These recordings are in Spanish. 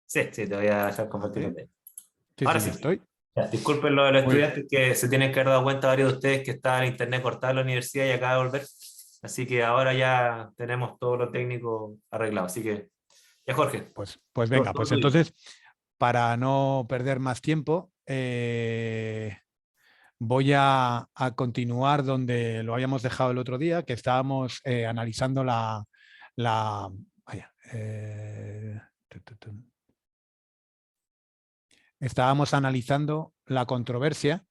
Sí, sí, te voy a dejar compartir Vale. pantalla. Sí, Ahora sí, ya sí. estoy. Ya, disculpen lo de los Muy, estudiantes que se tienen que haber dado cuenta varios de ustedes que estaba el internet cortado en la universidad y acaba de volver. Así que ahora ya tenemos todo lo técnico arreglado. Así que, ya Jorge, pues todo, venga, todo pues tuyo. entonces, para no perder más tiempo, voy a continuar donde lo habíamos dejado el otro día, que estábamos analizando la vaya, estábamos analizando la controversia.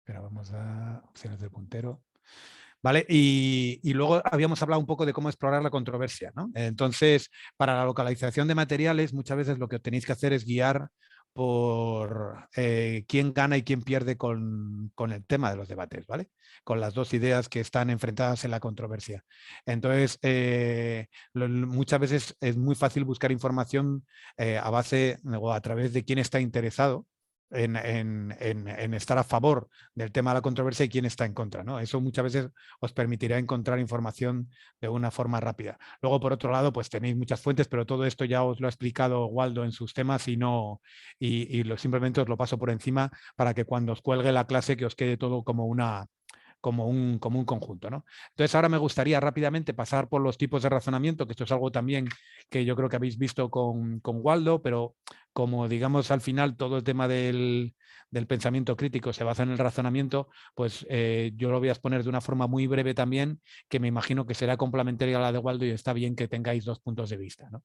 Pero vamos a opciones del puntero. ¿Vale? Y luego habíamos hablado un poco de cómo explorar la controversia, ¿no? Entonces, para la localización de materiales, muchas veces lo que tenéis que hacer es guiar por quién gana y quién pierde con el tema de los debates, ¿vale? Con las dos ideas que están enfrentadas en la controversia. Entonces, muchas veces es muy fácil buscar información a base o a través de quién está interesado en estar a favor del tema de la controversia y quién está en contra, ¿no? Eso muchas veces os permitirá encontrar información de una forma rápida. Luego, por otro lado, pues tenéis muchas fuentes, pero todo esto ya os lo ha explicado Waldo en sus temas y no simplemente os lo paso por encima para que cuando os cuelgue la clase que os quede todo como un conjunto, ¿no? Entonces, ahora me gustaría rápidamente pasar por los tipos de razonamiento, que esto es algo también que yo creo que habéis visto con Waldo, pero como digamos al final todo el tema del pensamiento crítico se basa en el razonamiento, pues yo lo voy a exponer de una forma muy breve también, que me imagino que será complementaria a la de Waldo y está bien que tengáis dos puntos de vista, ¿no?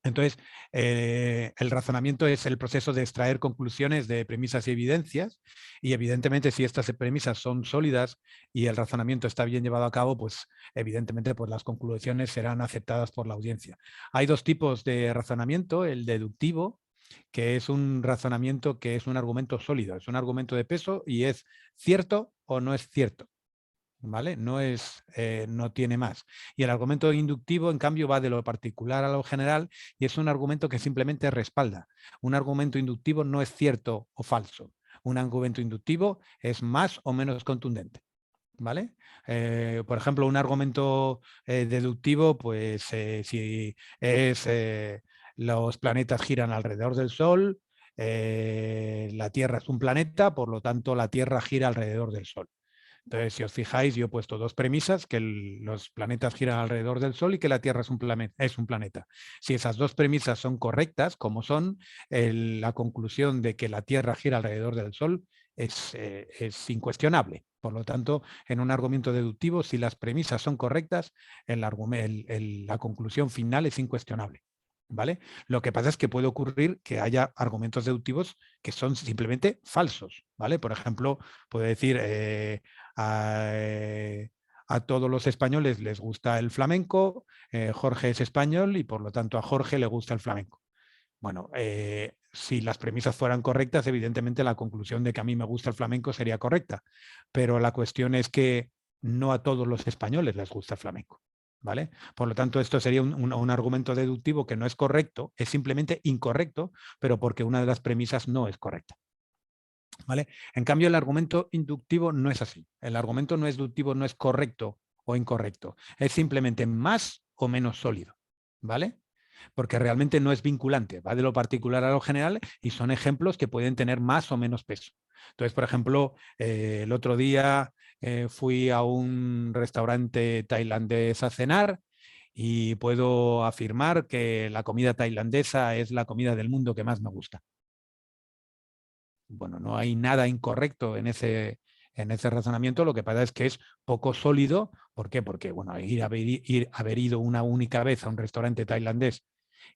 Entonces, el razonamiento es el proceso de extraer conclusiones de premisas y evidencias y evidentemente si estas premisas son sólidas y el razonamiento está bien llevado a cabo, pues evidentemente pues, las conclusiones serán aceptadas por la audiencia. Hay dos tipos de razonamiento, el deductivo, que es un razonamiento que es un argumento sólido, es un argumento de peso y es cierto o no es cierto. ¿Vale? No tiene más. Y el argumento inductivo, en cambio, va de lo particular a lo general y es un argumento que simplemente respalda. Un argumento inductivo no es cierto o falso. Un argumento inductivo es más o menos contundente. ¿Vale? Por ejemplo, un argumento deductivo, pues si es los planetas giran alrededor del Sol, la Tierra es un planeta, por lo tanto la Tierra gira alrededor del Sol. Entonces, si os fijáis, yo he puesto dos premisas, que los planetas giran alrededor del Sol y que la Tierra es un planeta. Si esas dos premisas son correctas, como son, la conclusión de que la Tierra gira alrededor del Sol es incuestionable. Por lo tanto, en un argumento deductivo, si las premisas son correctas, la conclusión final es incuestionable. ¿Vale? Lo que pasa es que puede ocurrir que haya argumentos deductivos que son simplemente falsos. ¿Vale? Por ejemplo, puede decir a todos los españoles les gusta el flamenco, Jorge es español y por lo tanto a Jorge le gusta el flamenco. Bueno, si las premisas fueran correctas, evidentemente la conclusión de que a mí me gusta el flamenco sería correcta, pero la cuestión es que no a todos los españoles les gusta el flamenco. ¿Vale? Por lo tanto, esto sería un argumento deductivo que no es correcto, es simplemente incorrecto, pero porque una de las premisas no es correcta. ¿Vale? En cambio, el argumento inductivo no es así. El argumento no es deductivo, no es correcto o incorrecto. Es simplemente más o menos sólido. ¿Vale? Porque realmente no es vinculante, va de lo particular a lo general y son ejemplos que pueden tener más o menos peso. Entonces, por ejemplo, el otro día fui a un restaurante tailandés a cenar y puedo afirmar que la comida tailandesa es la comida del mundo que más me gusta. Bueno, no hay nada incorrecto en ese razonamiento, lo que pasa es que es poco sólido. ¿Por qué? Porque bueno, haber ido una única vez a un restaurante tailandés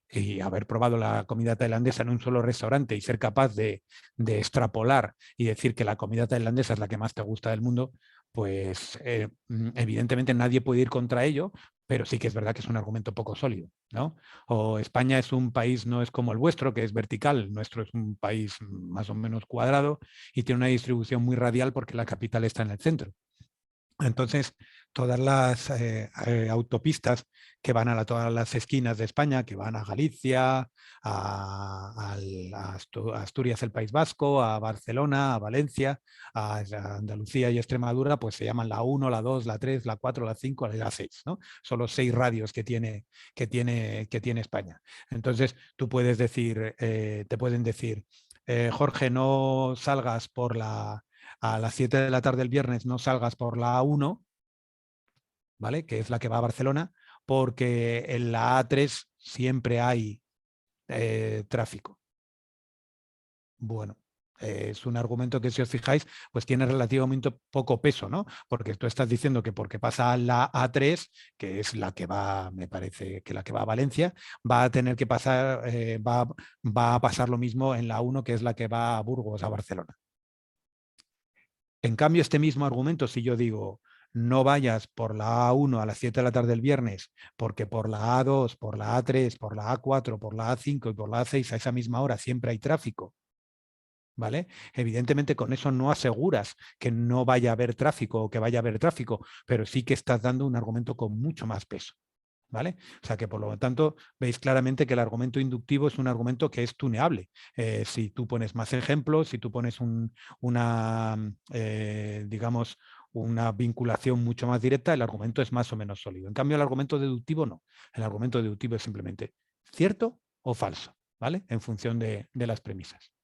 y haber probado la comida tailandesa en un solo restaurante y ser capaz de extrapolar y decir que la comida tailandesa es la que más te gusta del mundo, pues evidentemente nadie puede ir contra ello, pero sí que es verdad que es un argumento poco sólido, ¿no? O España es un país, no es como el vuestro, que es vertical, nuestro es un país más o menos cuadrado y tiene una distribución muy radial porque la capital está en el centro. Entonces, todas las autopistas que van a todas las esquinas de España, que van a Galicia, a Asturias, el País Vasco, a Barcelona, a Valencia, a Andalucía y Extremadura, pues se llaman la 1, la 2, la 3, la 4, la 5, la 6, ¿no? Son los 6 radios que tiene España. Entonces, tú puedes decir, te pueden decir, Jorge, no salgas a las 7 de la tarde el viernes, no salgas por la A1, ¿vale? Que es la que va a Barcelona, porque en la A3 siempre hay tráfico. Bueno, es un argumento que, si os fijáis, pues tiene relativamente poco peso, ¿no? Porque tú estás diciendo que porque pasa la A3, que es la que va, me parece que la que va a Valencia, va a tener que pasar, va a pasar lo mismo en la 1, que es la que va a Burgos, a Barcelona. En cambio, este mismo argumento, si yo digo, no vayas por la A1 a las 7 de la tarde el viernes, porque por la A2, por la A3, por la A4, por la A5 y por la A6 a esa misma hora siempre hay tráfico, ¿vale? Evidentemente con eso no aseguras que no vaya a haber tráfico o que vaya a haber tráfico, pero sí que estás dando un argumento con mucho más peso. ¿Vale? O sea que, por lo tanto, veis claramente que el argumento inductivo es un argumento que es tuneable. Si tú pones más ejemplos, si tú pones digamos, una vinculación mucho más directa, el argumento es más o menos sólido. En cambio, el argumento deductivo no. El argumento deductivo es simplemente cierto o falso, ¿vale? En función de las premisas.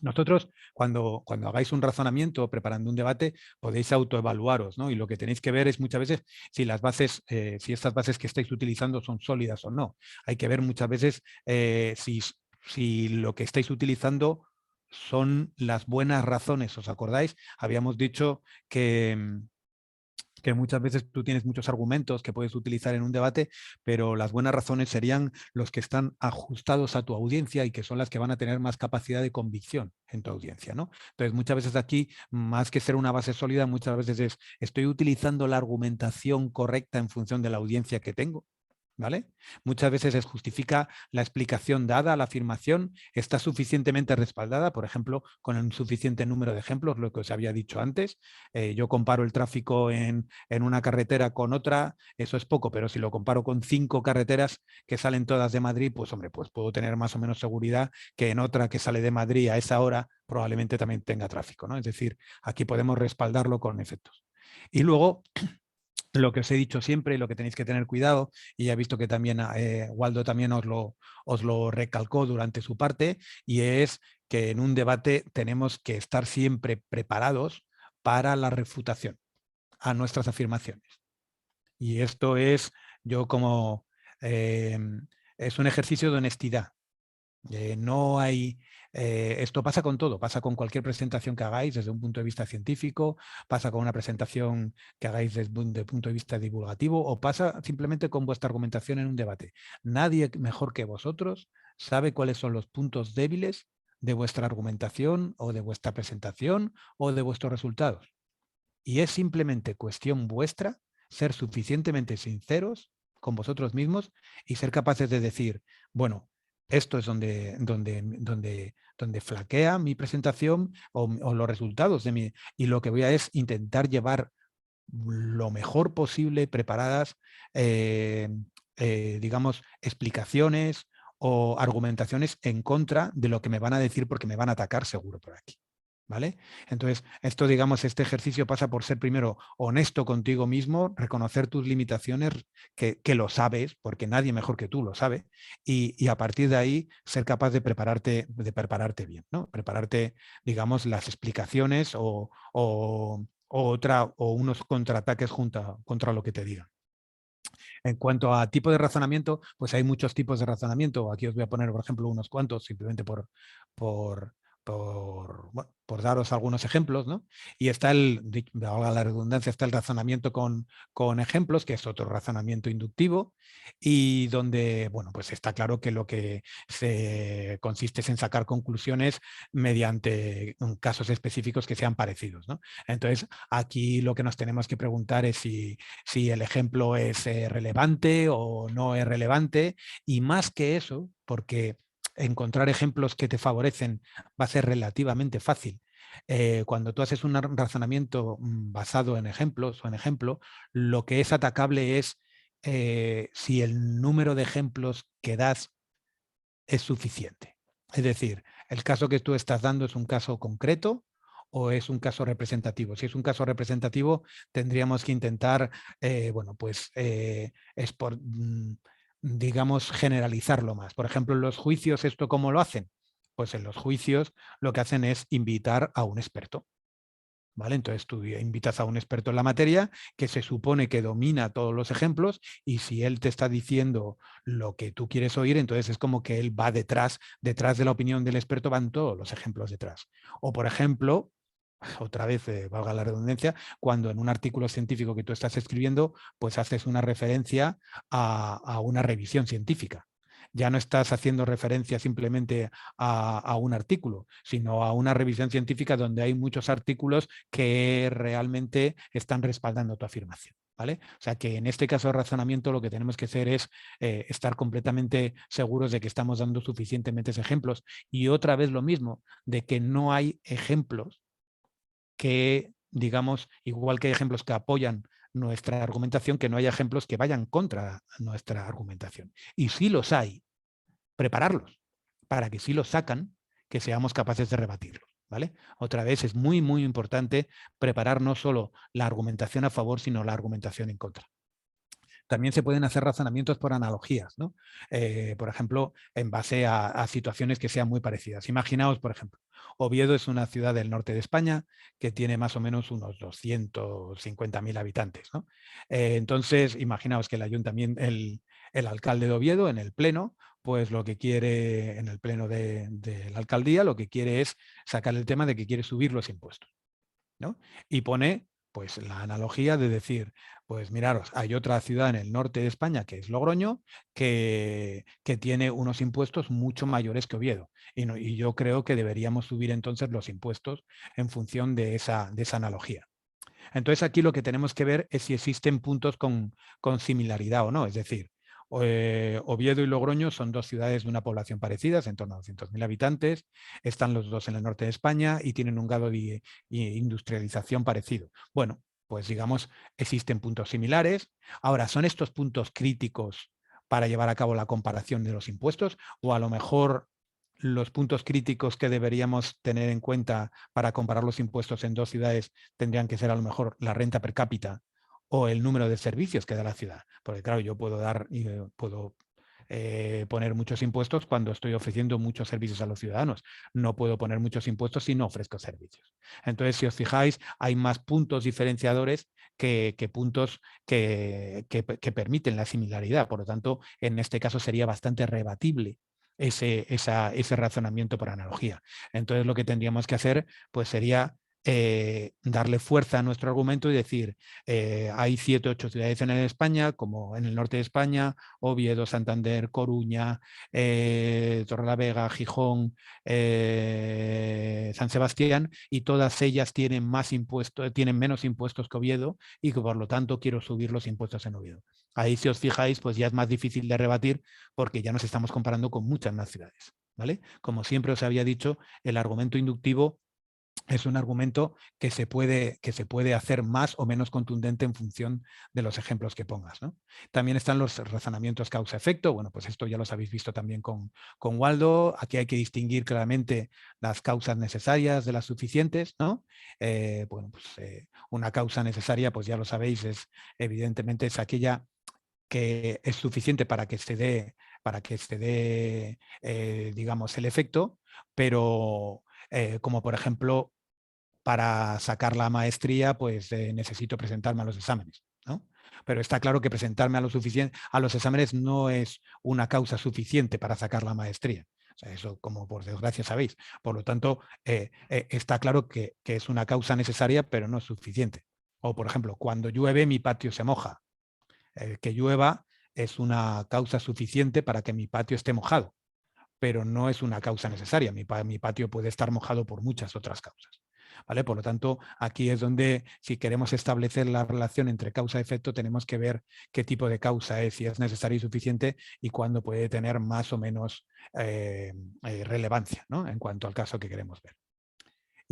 Nosotros, cuando hagáis un razonamiento preparando un debate, podéis autoevaluaros, ¿no? Y lo que tenéis que ver es muchas veces si las bases, si estas bases que estáis utilizando son sólidas o no. Hay que ver muchas veces si lo que estáis utilizando son las buenas razones. ¿Os acordáis? Habíamos dicho que muchas veces tú tienes muchos argumentos que puedes utilizar en un debate, pero las buenas razones serían los que están ajustados a tu audiencia y que son las que van a tener más capacidad de convicción en tu audiencia, ¿no? Entonces, muchas veces aquí, más que ser una base sólida, muchas veces es, ¿estoy utilizando la argumentación correcta en función de la audiencia que tengo? ¿Vale? Muchas veces se justifica la explicación dada, la afirmación está suficientemente respaldada, por ejemplo, con un suficiente número de ejemplos, lo que os había dicho antes. Yo comparo el tráfico en una carretera con otra, eso es poco, pero si lo comparo con 5 carreteras que salen todas de Madrid, pues hombre, pues puedo tener más o menos seguridad que en otra que sale de Madrid a esa hora probablemente también tenga tráfico, ¿no? Es decir, aquí podemos respaldarlo con efectos. Y luego, lo que os he dicho siempre, lo que tenéis que tener cuidado, y ya he visto que también Waldo también os lo recalcó durante su parte, y es que en un debate tenemos que estar siempre preparados para la refutación a nuestras afirmaciones. Y esto es, yo como, es un ejercicio de honestidad. No hay, esto pasa con todo, pasa con cualquier presentación que hagáis desde un punto de vista científico, pasa con una presentación que hagáis desde un punto de vista divulgativo o pasa simplemente con vuestra argumentación en un debate. Nadie mejor que vosotros sabe cuáles son los puntos débiles de vuestra argumentación o de vuestra presentación o de vuestros resultados. Y es simplemente cuestión vuestra ser suficientemente sinceros con vosotros mismos y ser capaces de decir, bueno, esto es donde flaquea mi presentación o los resultados de mi... Y lo que voy a es intentar llevar lo mejor posible preparadas, digamos, explicaciones o argumentaciones en contra de lo que me van a decir porque me van a atacar seguro por aquí. ¿Vale? Entonces, esto, digamos, este ejercicio pasa por ser primero honesto contigo mismo, reconocer tus limitaciones, que lo sabes, porque nadie mejor que tú lo sabe, y a partir de ahí ser capaz de prepararte bien, ¿no? Prepararte, digamos, las explicaciones o unos contraataques contra lo que te digan. En cuanto a tipo de razonamiento, pues hay muchos tipos de razonamiento. Aquí os voy a poner, por ejemplo, unos cuantos, simplemente por daros algunos ejemplos, ¿no? Y está valga la redundancia, está el razonamiento con ejemplos, que es otro razonamiento inductivo, y donde, bueno, pues está claro que lo que consiste es en sacar conclusiones mediante casos específicos que sean parecidos, ¿no? Entonces, aquí lo que nos tenemos que preguntar es si el ejemplo es relevante o no es relevante, y más que eso, porque encontrar ejemplos que te favorecen va a ser relativamente fácil. Cuando tú haces un razonamiento basado en ejemplos o en ejemplo, lo que es atacable es si el número de ejemplos que das es suficiente. Es decir, el caso que tú estás dando es un caso concreto o es un caso representativo. Si es un caso representativo, tendríamos que intentar, bueno, pues digamos, generalizarlo más. Por ejemplo, en los juicios, ¿esto cómo lo hacen? Pues en los juicios lo que hacen es invitar a un experto. ¿Vale? Entonces tú invitas a un experto en la materia que se supone que domina todos los ejemplos y si él te está diciendo lo que tú quieres oír, entonces es como que él va detrás de la opinión del experto van todos los ejemplos detrás. O por ejemplo, otra vez, valga la redundancia, cuando en un artículo científico que tú estás escribiendo, pues haces una referencia a una revisión científica. Ya no estás haciendo referencia simplemente a un artículo, sino a una revisión científica donde hay muchos artículos que realmente están respaldando tu afirmación. ¿Vale? O sea que en este caso de razonamiento lo que tenemos que hacer es estar completamente seguros de que estamos dando suficientemente ejemplos y otra vez lo mismo, de que no hay ejemplos que, digamos, igual que hay ejemplos que apoyan nuestra argumentación, que no haya ejemplos que vayan contra nuestra argumentación. Y si los hay, prepararlos para que si los sacan, que seamos capaces de rebatirlos. ¿Vale? Otra vez es muy, muy importante preparar no solo la argumentación a favor, sino la argumentación en contra. También se pueden hacer razonamientos por analogías, ¿no? Por ejemplo, en base a situaciones que sean muy parecidas. Imaginaos, por ejemplo, Oviedo es una ciudad del norte de España que tiene más o menos unos 250.000 habitantes, ¿no? Entonces, imaginaos que el ayuntamiento, el alcalde de Oviedo en el pleno, pues lo que quiere, en el pleno de la alcaldía, lo que quiere es sacar el tema de que quiere subir los impuestos, ¿no? Y pone pues la analogía de decir, pues miraros, hay otra ciudad en el norte de España, que es Logroño, que tiene unos impuestos mucho mayores que Oviedo. Y yo creo que deberíamos subir entonces los impuestos en función de esa analogía. Entonces aquí lo que tenemos que ver es si existen puntos con similaridad o no. Es decir, Oviedo y Logroño son dos ciudades de una población parecida, en torno a 200.000 habitantes, están los dos en el norte de España y tienen un grado de industrialización parecido. Bueno, pues digamos, existen puntos similares. Ahora, ¿son estos puntos críticos para llevar a cabo la comparación de los impuestos? O a lo mejor los puntos críticos que deberíamos tener en cuenta para comparar los impuestos en dos ciudades tendrían que ser a lo mejor la renta per cápita o el número de servicios que da la ciudad. Porque claro, yo puedo poner muchos impuestos cuando estoy ofreciendo muchos servicios a los ciudadanos. No puedo poner muchos impuestos si no ofrezco servicios. Entonces, si os fijáis, hay más puntos diferenciadores que puntos que permiten la similaridad. Por lo tanto, en este caso sería bastante rebatible ese razonamiento por analogía. Entonces lo que tendríamos que hacer pues sería darle fuerza a nuestro argumento y decir, hay 7 o 8 ciudades en España, como en el norte de España, Oviedo, Santander, Coruña, Torrelavega, Gijón, San Sebastián, y todas ellas tienen menos impuestos que Oviedo y que por lo tanto quiero subir los impuestos en Oviedo. Ahí, si os fijáis, pues ya es más difícil de rebatir porque ya nos estamos comparando con muchas más ciudades. ¿Vale? Como siempre os había dicho, el argumento inductivo es un argumento que se puede hacer más o menos contundente en función de los ejemplos que pongas, ¿no? También están los razonamientos causa-efecto. Bueno, pues esto ya los habéis visto también con Waldo. Aquí hay que distinguir claramente las causas necesarias de las suficientes, ¿no? Bueno, pues una causa necesaria, pues ya lo sabéis, evidentemente es aquella que es suficiente para que se dé, digamos, el efecto, pero como por ejemplo, para sacar la maestría, pues necesito presentarme a los exámenes, ¿no? Pero está claro que presentarme a los exámenes no es una causa suficiente para sacar la maestría. O sea, eso, como por desgracia sabéis. Por lo tanto, está claro que es una causa necesaria, pero no es suficiente. O, por ejemplo, cuando llueve, mi patio se moja. Que llueva es una causa suficiente para que mi patio esté mojado, pero no es una causa necesaria. Mi patio puede estar mojado por muchas otras causas. ¿Vale? Por lo tanto, aquí es donde, si queremos establecer la relación entre causa y efecto, tenemos que ver qué tipo de causa es, si es necesaria y suficiente y cuándo puede tener más o menos relevancia, ¿no? En cuanto al caso que queremos ver.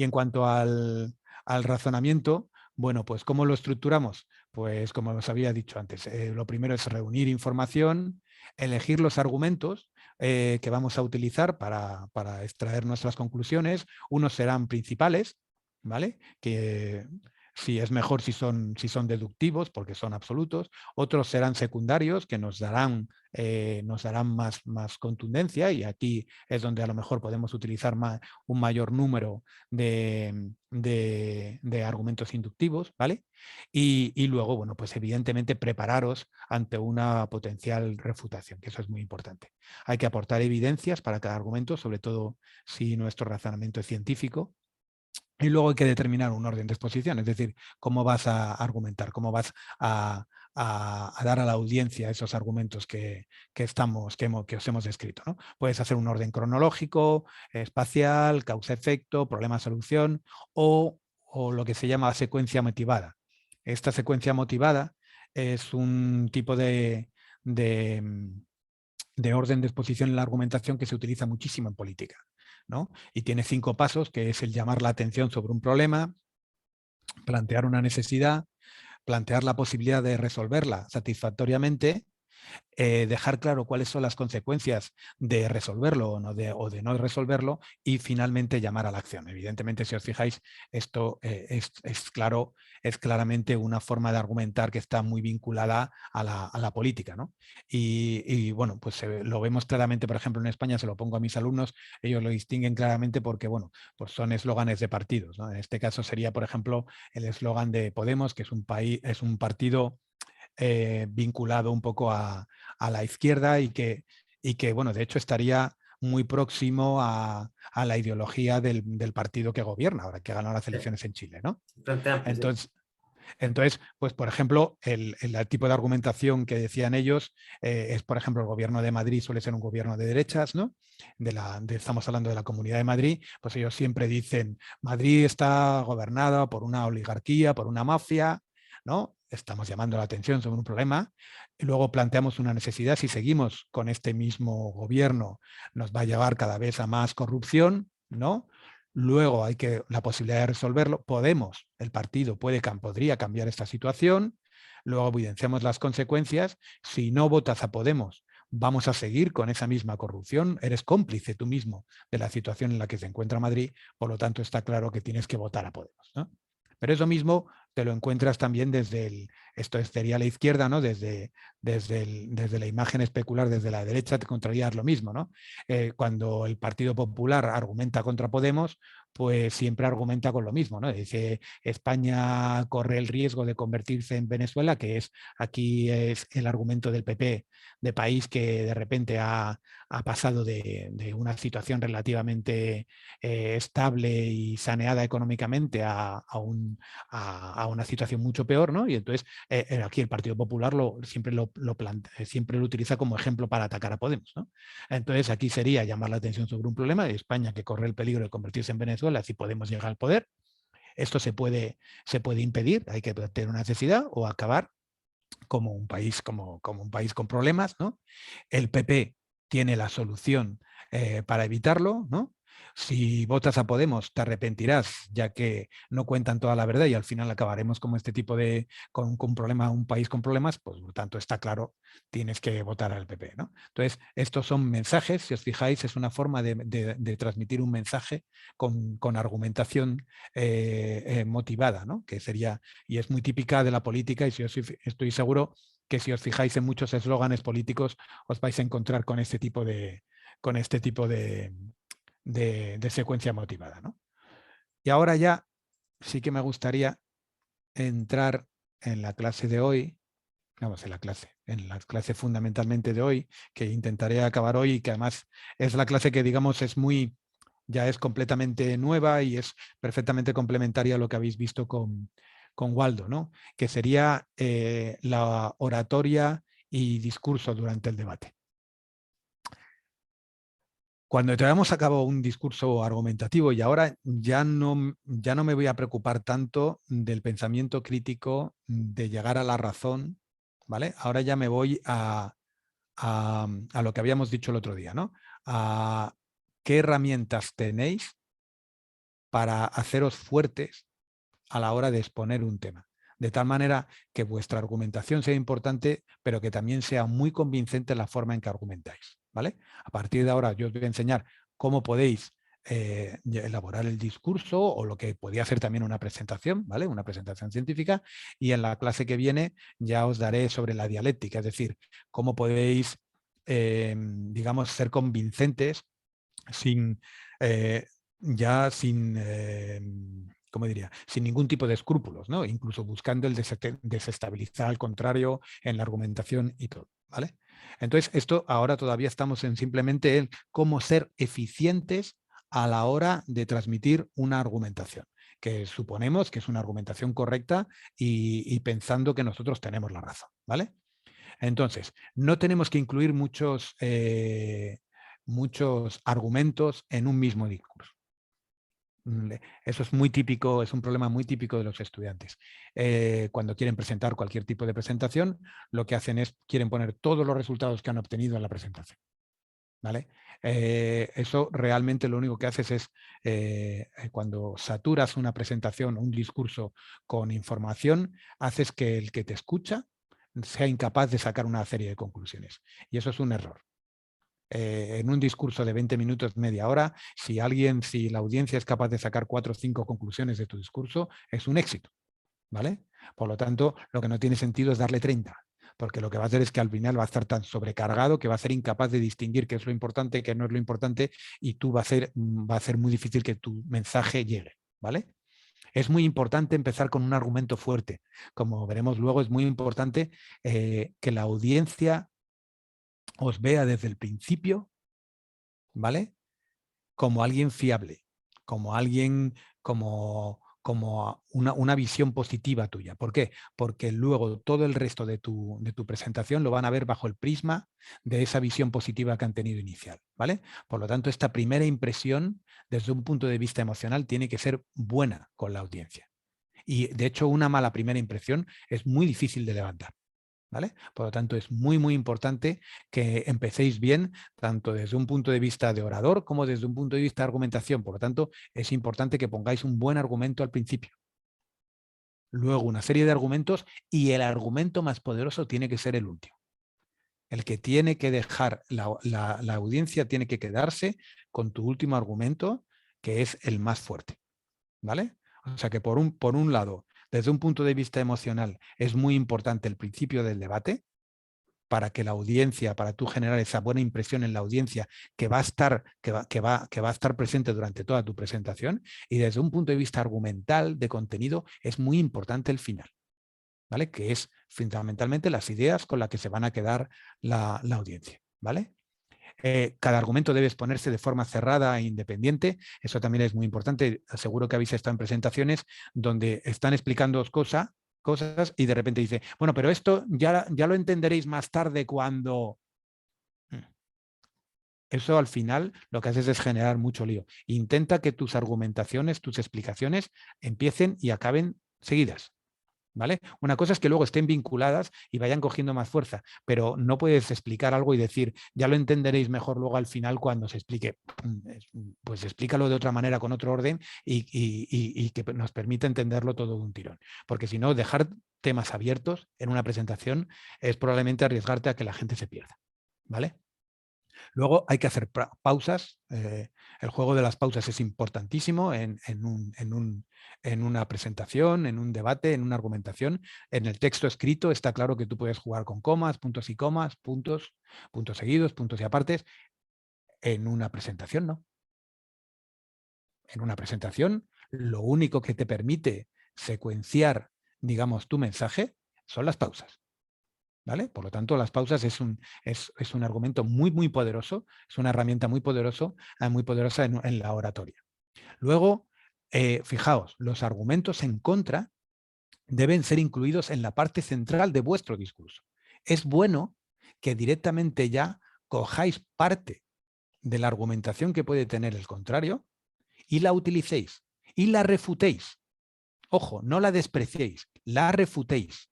Y en cuanto al razonamiento, bueno, pues ¿cómo lo estructuramos? Pues como os había dicho antes, lo primero es reunir información, elegir los argumentos que vamos a utilizar para extraer nuestras conclusiones. Unos serán principales, ¿vale? Que si es mejor si son deductivos porque son absolutos. Otros serán secundarios que nos darán más contundencia, y aquí es donde a lo mejor podemos utilizar un mayor número de argumentos inductivos, ¿vale? Y luego, bueno, pues evidentemente prepararos ante una potencial refutación, que eso es muy importante. Hay que aportar evidencias para cada argumento, sobre todo si nuestro razonamiento es científico. Y luego hay que determinar un orden de exposición, es decir, cómo vas a argumentar, cómo vas a dar a la audiencia esos argumentos que os hemos descrito, ¿no? Puedes hacer un orden cronológico, espacial, causa-efecto, problema-solución, o lo que se llama secuencia motivada. Esta secuencia motivada es un tipo de orden de exposición en la argumentación que se utiliza muchísimo en política, ¿no? Y tiene 5 pasos, que es el llamar la atención sobre un problema, plantear una necesidad, plantear la posibilidad de resolverla satisfactoriamente, dejar claro cuáles son las consecuencias de resolverlo o de no resolverlo, y finalmente llamar a la acción. Evidentemente, si os fijáis, esto es claramente una forma de argumentar que está muy vinculada a la política, ¿no? Y bueno, pues lo vemos claramente, por ejemplo, en España, se lo pongo a mis alumnos, ellos lo distinguen claramente porque, bueno, pues son eslóganes de partidos, ¿no? En este caso sería, por ejemplo, el eslogan de Podemos, que es un partido vinculado un poco a la izquierda y que, bueno, de hecho estaría muy próximo a la ideología del partido que gobierna, ahora que ganó las elecciones en Chile, ¿no? Frente Amplio, sí. Entonces, pues por ejemplo, el tipo de argumentación que decían ellos es, por ejemplo, el gobierno de Madrid suele ser un gobierno de derechas, ¿no? Estamos hablando de la Comunidad de Madrid, pues ellos siempre dicen, Madrid está gobernada por una oligarquía, por una mafia, ¿no? Estamos llamando la atención sobre un problema, y luego planteamos una necesidad. Si seguimos con este mismo gobierno, nos va a llevar cada vez a más corrupción, ¿no? Luego hay la posibilidad de resolverlo. El partido podría cambiar esta situación. Luego evidenciamos las consecuencias. Si no votas a Podemos, vamos a seguir con esa misma corrupción. Eres cómplice tú mismo de la situación en la que se encuentra Madrid. Por lo tanto, está claro que tienes que votar a Podemos, ¿no? Pero eso mismo te lo encuentras también esto sería la izquierda, ¿no? Desde la imagen especular, desde la derecha, te encontrarías lo mismo, ¿no? Cuando el Partido Popular argumenta contra Podemos, pues siempre argumenta con lo mismo, ¿no? Dice, España corre el riesgo de convertirse en Venezuela, aquí es el argumento del PP, de país que de repente ha pasado de una situación relativamente estable y saneada económicamente a una situación mucho peor, ¿no? Y entonces aquí el Partido Popular siempre lo utiliza como ejemplo para atacar a Podemos, ¿no? Entonces aquí sería llamar la atención sobre un problema de España que corre el peligro de convertirse en Venezuela si Podemos llegar al poder. Esto se puede impedir, hay que tener una necesidad o acabar como un país, como un país con problemas, ¿no? El PP tiene la solución para evitarlo, ¿no? Si votas a Podemos te arrepentirás, ya que no cuentan toda la verdad y al final acabaremos como este tipo un país con problemas, pues por tanto está claro, tienes que votar al PP, ¿no? Entonces, estos son mensajes, si os fijáis, es una forma de transmitir un mensaje con argumentación motivada, ¿no? Que sería, y es muy típica de la política, y estoy seguro que si os fijáis en muchos eslóganes políticos os vais a encontrar con este tipo de secuencia motivada, ¿no? Y ahora ya sí que me gustaría entrar en la clase de hoy, vamos, en la clase fundamentalmente de hoy, que intentaré acabar hoy y que además es la clase que digamos ya es completamente nueva y es perfectamente complementaria a lo que habéis visto con Waldo, ¿no? Que sería la oratoria y discurso durante el debate. Cuando llevamos a cabo un discurso argumentativo, y ahora ya no me voy a preocupar tanto del pensamiento crítico, de llegar a la razón, ¿vale? Ahora ya me voy a lo que habíamos dicho el otro día, ¿no? A qué herramientas tenéis para haceros fuertes a la hora de exponer un tema. De tal manera que vuestra argumentación sea importante, pero que también sea muy convincente la forma en que argumentáis, ¿vale? A partir de ahora yo os voy a enseñar cómo podéis elaborar el discurso o lo que podría hacer también una presentación, ¿vale? Una presentación científica, y en la clase que viene ya os daré sobre la dialéctica, es decir, cómo podéis, digamos, ser convincentes sin, ¿cómo diría? Sin ningún tipo de escrúpulos, ¿no? Incluso buscando el desestabilizar al contrario en la argumentación y todo, ¿vale? Entonces, esto ahora todavía estamos en simplemente el cómo ser eficientes a la hora de transmitir una argumentación, que suponemos que es una argumentación correcta y pensando que nosotros tenemos la razón, ¿vale? Entonces, no tenemos que incluir muchos argumentos en un mismo discurso. Eso es muy típico, es un problema muy típico de los estudiantes. Cuando quieren presentar cualquier tipo de presentación, lo que hacen es, quieren poner todos los resultados que han obtenido en la presentación, ¿vale? Eso realmente lo único que haces es, cuando saturas una presentación o un discurso con información, haces que el que te escucha sea incapaz de sacar una serie de conclusiones. Y eso es un error. En un discurso de 20 minutos, media hora, si la audiencia es capaz de sacar 4 o 5 conclusiones de tu discurso, es un éxito, ¿vale? Por lo tanto, lo que no tiene sentido es darle 30, porque lo que va a hacer es que al final va a estar tan sobrecargado que va a ser incapaz de distinguir qué es lo importante y qué no es lo importante, y va a ser muy difícil que tu mensaje llegue, ¿vale? Es muy importante empezar con un argumento fuerte. Como veremos luego, es muy importante que la audiencia os vea desde el principio, ¿vale? Como alguien fiable, como alguien, como una visión positiva tuya. ¿Por qué? Porque luego todo el resto de tu presentación lo van a ver bajo el prisma de esa visión positiva que han tenido inicial, ¿vale? Por lo tanto, esta primera impresión, desde un punto de vista emocional, tiene que ser buena con la audiencia. Y, de hecho, una mala primera impresión es muy difícil de levantar, ¿vale? Por lo tanto, es muy, muy importante que empecéis bien, tanto desde un punto de vista de orador como desde un punto de vista de argumentación. Por lo tanto, es importante que pongáis un buen argumento al principio. Luego una serie de argumentos, y el argumento más poderoso tiene que ser el último. El que tiene que dejar, la audiencia tiene que quedarse con tu último argumento, que es el más fuerte, ¿vale? O sea que por un lado, desde un punto de vista emocional, es muy importante el principio del debate, para que la audiencia, para tú generar esa buena impresión en la audiencia que va a estar presente durante toda tu presentación. Y desde un punto de vista argumental, de contenido, es muy importante el final, ¿vale? Que es fundamentalmente las ideas con las que se van a quedar la audiencia, ¿vale? Cada argumento debe exponerse de forma cerrada e independiente. Eso también es muy importante. Seguro que habéis estado en presentaciones donde están explicando cosas y de repente dice, bueno, pero esto ya lo entenderéis más tarde cuando... Eso al final lo que haces es generar mucho lío. Intenta que tus argumentaciones, tus explicaciones empiecen y acaben seguidas, ¿vale? Una cosa es que luego estén vinculadas y vayan cogiendo más fuerza, pero no puedes explicar algo y decir, ya lo entenderéis mejor luego al final cuando se explique. Pues explícalo de otra manera, con otro orden, y que nos permita entenderlo todo de un tirón. Porque si no, dejar temas abiertos en una presentación es probablemente arriesgarte a que la gente se pierda, ¿vale? Luego hay que hacer pausas. El juego de las pausas es importantísimo en una presentación, en un debate, en una argumentación. En el texto escrito está claro que tú puedes jugar con comas, puntos y comas, puntos seguidos, puntos y apartes. En una presentación no. En una presentación lo único que te permite secuenciar, digamos, tu mensaje son las pausas, ¿vale? Por lo tanto, las pausas es un argumento muy, muy poderoso, es una herramienta muy poderosa en la oratoria. Luego, fijaos, los argumentos en contra deben ser incluidos en la parte central de vuestro discurso. Es bueno que directamente ya cojáis parte de la argumentación que puede tener el contrario y la utilicéis y la refutéis. Ojo, no la despreciéis, la refutéis.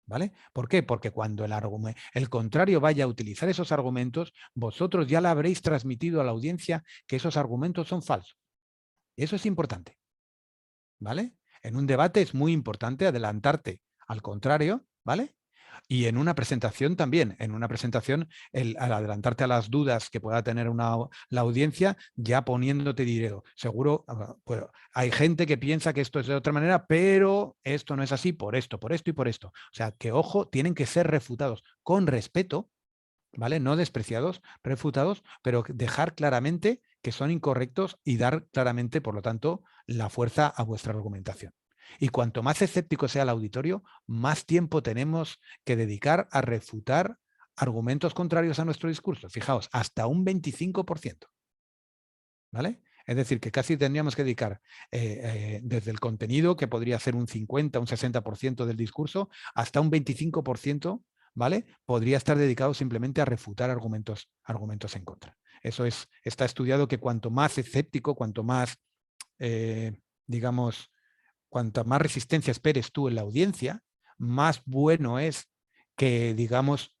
¿Vale? ¿Por qué? Porque cuando el contrario vaya a utilizar esos argumentos, vosotros ya le habréis transmitido a la audiencia que esos argumentos son falsos. Eso es importante, ¿vale? En un debate es muy importante adelantarte al contrario, ¿vale? Y en una presentación también. En una presentación, al adelantarte a las dudas que pueda tener la audiencia, ya poniéndote dinero. Seguro, pues, hay gente que piensa que esto es de otra manera, pero esto no es así por esto y por esto. O sea, que ojo, tienen que ser refutados con respeto, ¿vale? No despreciados, refutados, pero dejar claramente que son incorrectos y dar claramente, por lo tanto, la fuerza a vuestra argumentación. Y cuanto más escéptico sea el auditorio, más tiempo tenemos que dedicar a refutar argumentos contrarios a nuestro discurso. Fijaos, hasta un 25%. ¿Vale? Es decir, que casi tendríamos que dedicar desde el contenido, que podría ser un 50, un 60% del discurso, hasta un 25%, ¿vale? Podría estar dedicado simplemente a refutar argumentos en contra. Eso está estudiado que cuanto más escéptico, cuanto más, digamos, cuanta más resistencia esperes tú en la audiencia, más bueno es que, digamos,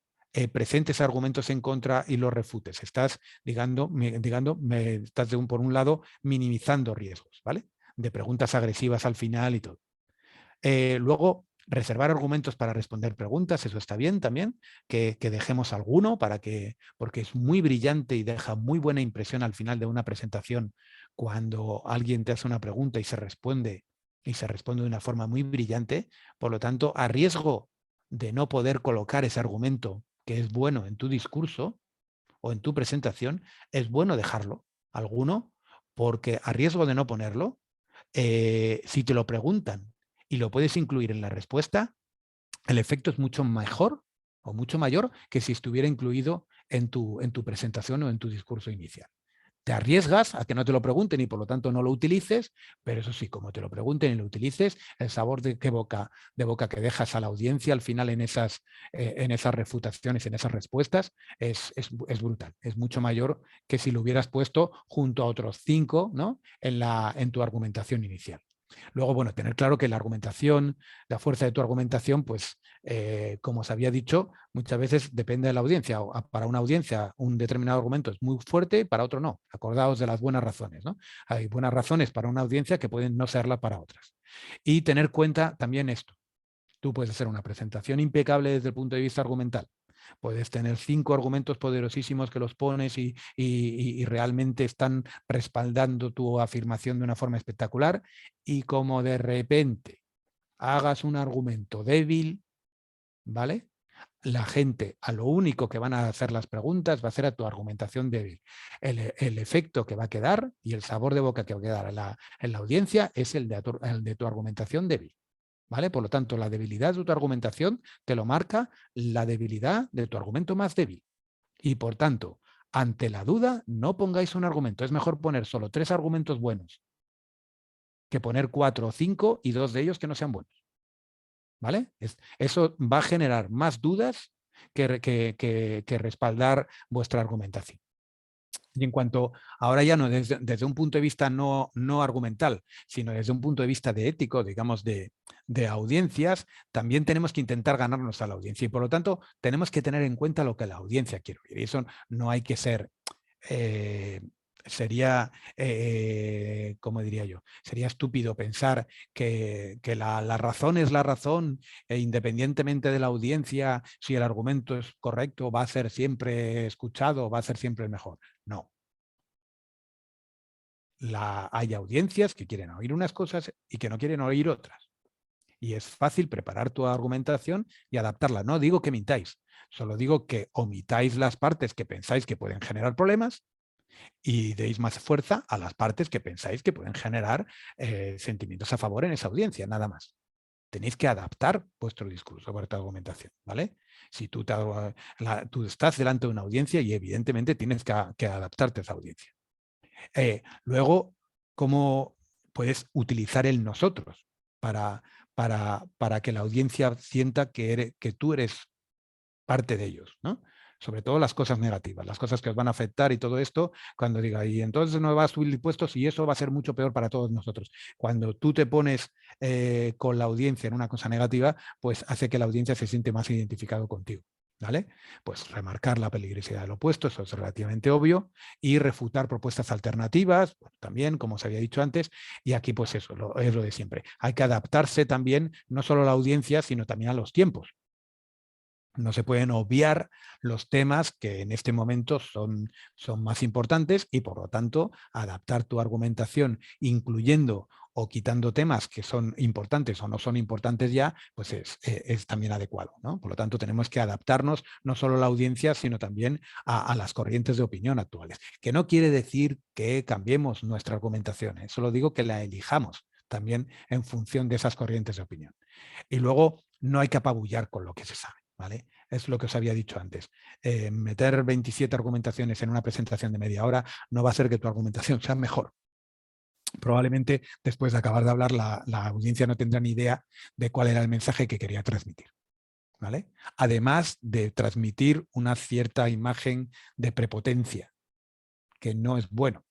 presentes argumentos en contra y los refutes. Estás, estás por un lado minimizando riesgos, ¿vale? De preguntas agresivas al final y todo. Luego, reservar argumentos para responder preguntas, eso está bien también, que dejemos alguno porque es muy brillante y deja muy buena impresión al final de una presentación cuando alguien te hace una pregunta y se responde de una forma muy brillante. Por lo tanto, a riesgo de no poder colocar ese argumento que es bueno en tu discurso o en tu presentación, es bueno dejarlo, alguno, porque a riesgo de no ponerlo, si te lo preguntan y lo puedes incluir en la respuesta, el efecto es mucho mejor o mucho mayor que si estuviera incluido en tu presentación o en tu discurso inicial. Te arriesgas a que no te lo pregunten y por lo tanto no lo utilices, pero eso sí, como te lo pregunten y lo utilices, el sabor de boca que dejas a la audiencia al final en esas refutaciones, en esas respuestas, es brutal. Es mucho mayor que si lo hubieras puesto junto a otros 5, ¿no? en tu argumentación inicial. Luego, bueno, tener claro que la argumentación, la fuerza de tu argumentación, pues, como os había dicho, muchas veces depende de la audiencia. Para una audiencia un determinado argumento es muy fuerte, para otro no. Acordaos de las buenas razones, ¿no? Hay buenas razones para una audiencia que pueden no serla para otras. Y tener cuenta también esto. Tú puedes hacer una presentación impecable desde el punto de vista argumental. Puedes tener 5 argumentos poderosísimos que los pones y realmente están respaldando tu afirmación de una forma espectacular, y como de repente hagas un argumento débil, ¿vale? La gente a lo único que van a hacer las preguntas va a ser a tu argumentación débil. El efecto que va a quedar y el sabor de boca que va a quedar en la audiencia es el de tu argumentación débil. ¿Vale? Por lo tanto, la debilidad de tu argumentación te lo marca la debilidad de tu argumento más débil. Y por tanto, ante la duda, no pongáis un argumento. Es mejor poner solo 3 argumentos buenos que poner 4 o 5 y 2 de ellos que no sean buenos. ¿Vale? Eso va a generar más dudas que respaldar vuestra argumentación. Y en cuanto, ahora ya no desde un punto de vista no argumental, sino desde un punto de vista de ético, digamos, de audiencias, también tenemos que intentar ganarnos a la audiencia. Y por lo tanto, tenemos que tener en cuenta lo que la audiencia quiere oír. Y eso no hay que ser... sería, ¿cómo diría yo? Sería estúpido pensar que la razón es la razón e independientemente de la audiencia, si el argumento es correcto, va a ser siempre escuchado, va a ser siempre el mejor. No. Hay audiencias que quieren oír unas cosas y que no quieren oír otras. Y es fácil preparar tu argumentación y adaptarla. No digo que mintáis, solo digo que omitáis las partes que pensáis que pueden generar problemas y deis más fuerza a las partes que pensáis que pueden generar sentimientos a favor en esa audiencia, nada más. Tenéis que adaptar vuestro discurso, vuestra argumentación, ¿vale? Si tú estás delante de una audiencia y evidentemente tienes que adaptarte a esa audiencia. Luego, ¿cómo puedes utilizar el nosotros para que la audiencia sienta que tú eres parte de ellos, ¿no? Sobre todo las cosas negativas, las cosas que os van a afectar y todo esto, cuando diga, y entonces no va a subir impuestos y eso va a ser mucho peor para todos nosotros. Cuando tú te pones con la audiencia en una cosa negativa, pues hace que la audiencia se siente más identificado contigo. ¿vale? Pues remarcar la peligrosidad del opuesto, eso es relativamente obvio, y refutar propuestas alternativas, pues, también, como os había dicho antes, y aquí pues eso, es lo de siempre. Hay que adaptarse también, no solo a la audiencia, sino también a los tiempos. No se pueden obviar los temas que en este momento son más importantes y, por lo tanto, adaptar tu argumentación, incluyendo o quitando temas que son importantes o no son importantes ya, pues es también adecuado, ¿no? Por lo tanto, tenemos que adaptarnos no solo a la audiencia, sino también a las corrientes de opinión actuales. Que no quiere decir que cambiemos nuestra argumentación, solo digo que la elijamos también en función de esas corrientes de opinión. Y luego, no hay que apabullar con lo que se sabe, ¿vale? Es lo que os había dicho antes. Meter 27 argumentaciones en una presentación de media hora no va a hacer que tu argumentación sea mejor. Probablemente después de acabar de hablar la audiencia no tendrá ni idea de cuál era el mensaje que quería transmitir, ¿vale? Además de transmitir una cierta imagen de prepotencia, que no es bueno.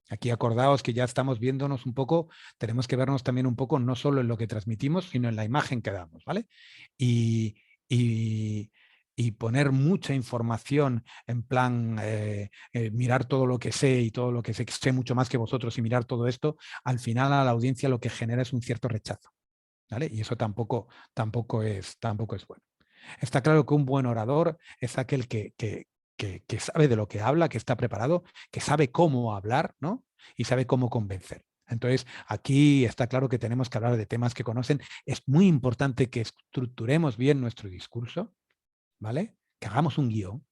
Aquí acordaos que ya estamos viéndonos un poco, tenemos que vernos también un poco no solo en lo que transmitimos, sino en la imagen que damos, ¿vale? Y, y, y poner mucha información en plan, mirar todo lo que sé y todo lo que sé mucho más que vosotros y mirar todo esto, al final a la audiencia lo que genera es un cierto rechazo, ¿vale? Y eso tampoco es bueno. Está claro que un buen orador es aquel que sabe de lo que habla, que está preparado, que sabe cómo hablar, ¿no? Y sabe cómo convencer. Entonces, aquí está claro que tenemos que hablar de temas que conocen. Es muy importante que estructuremos bien nuestro discurso, ¿vale? Que hagamos un guión,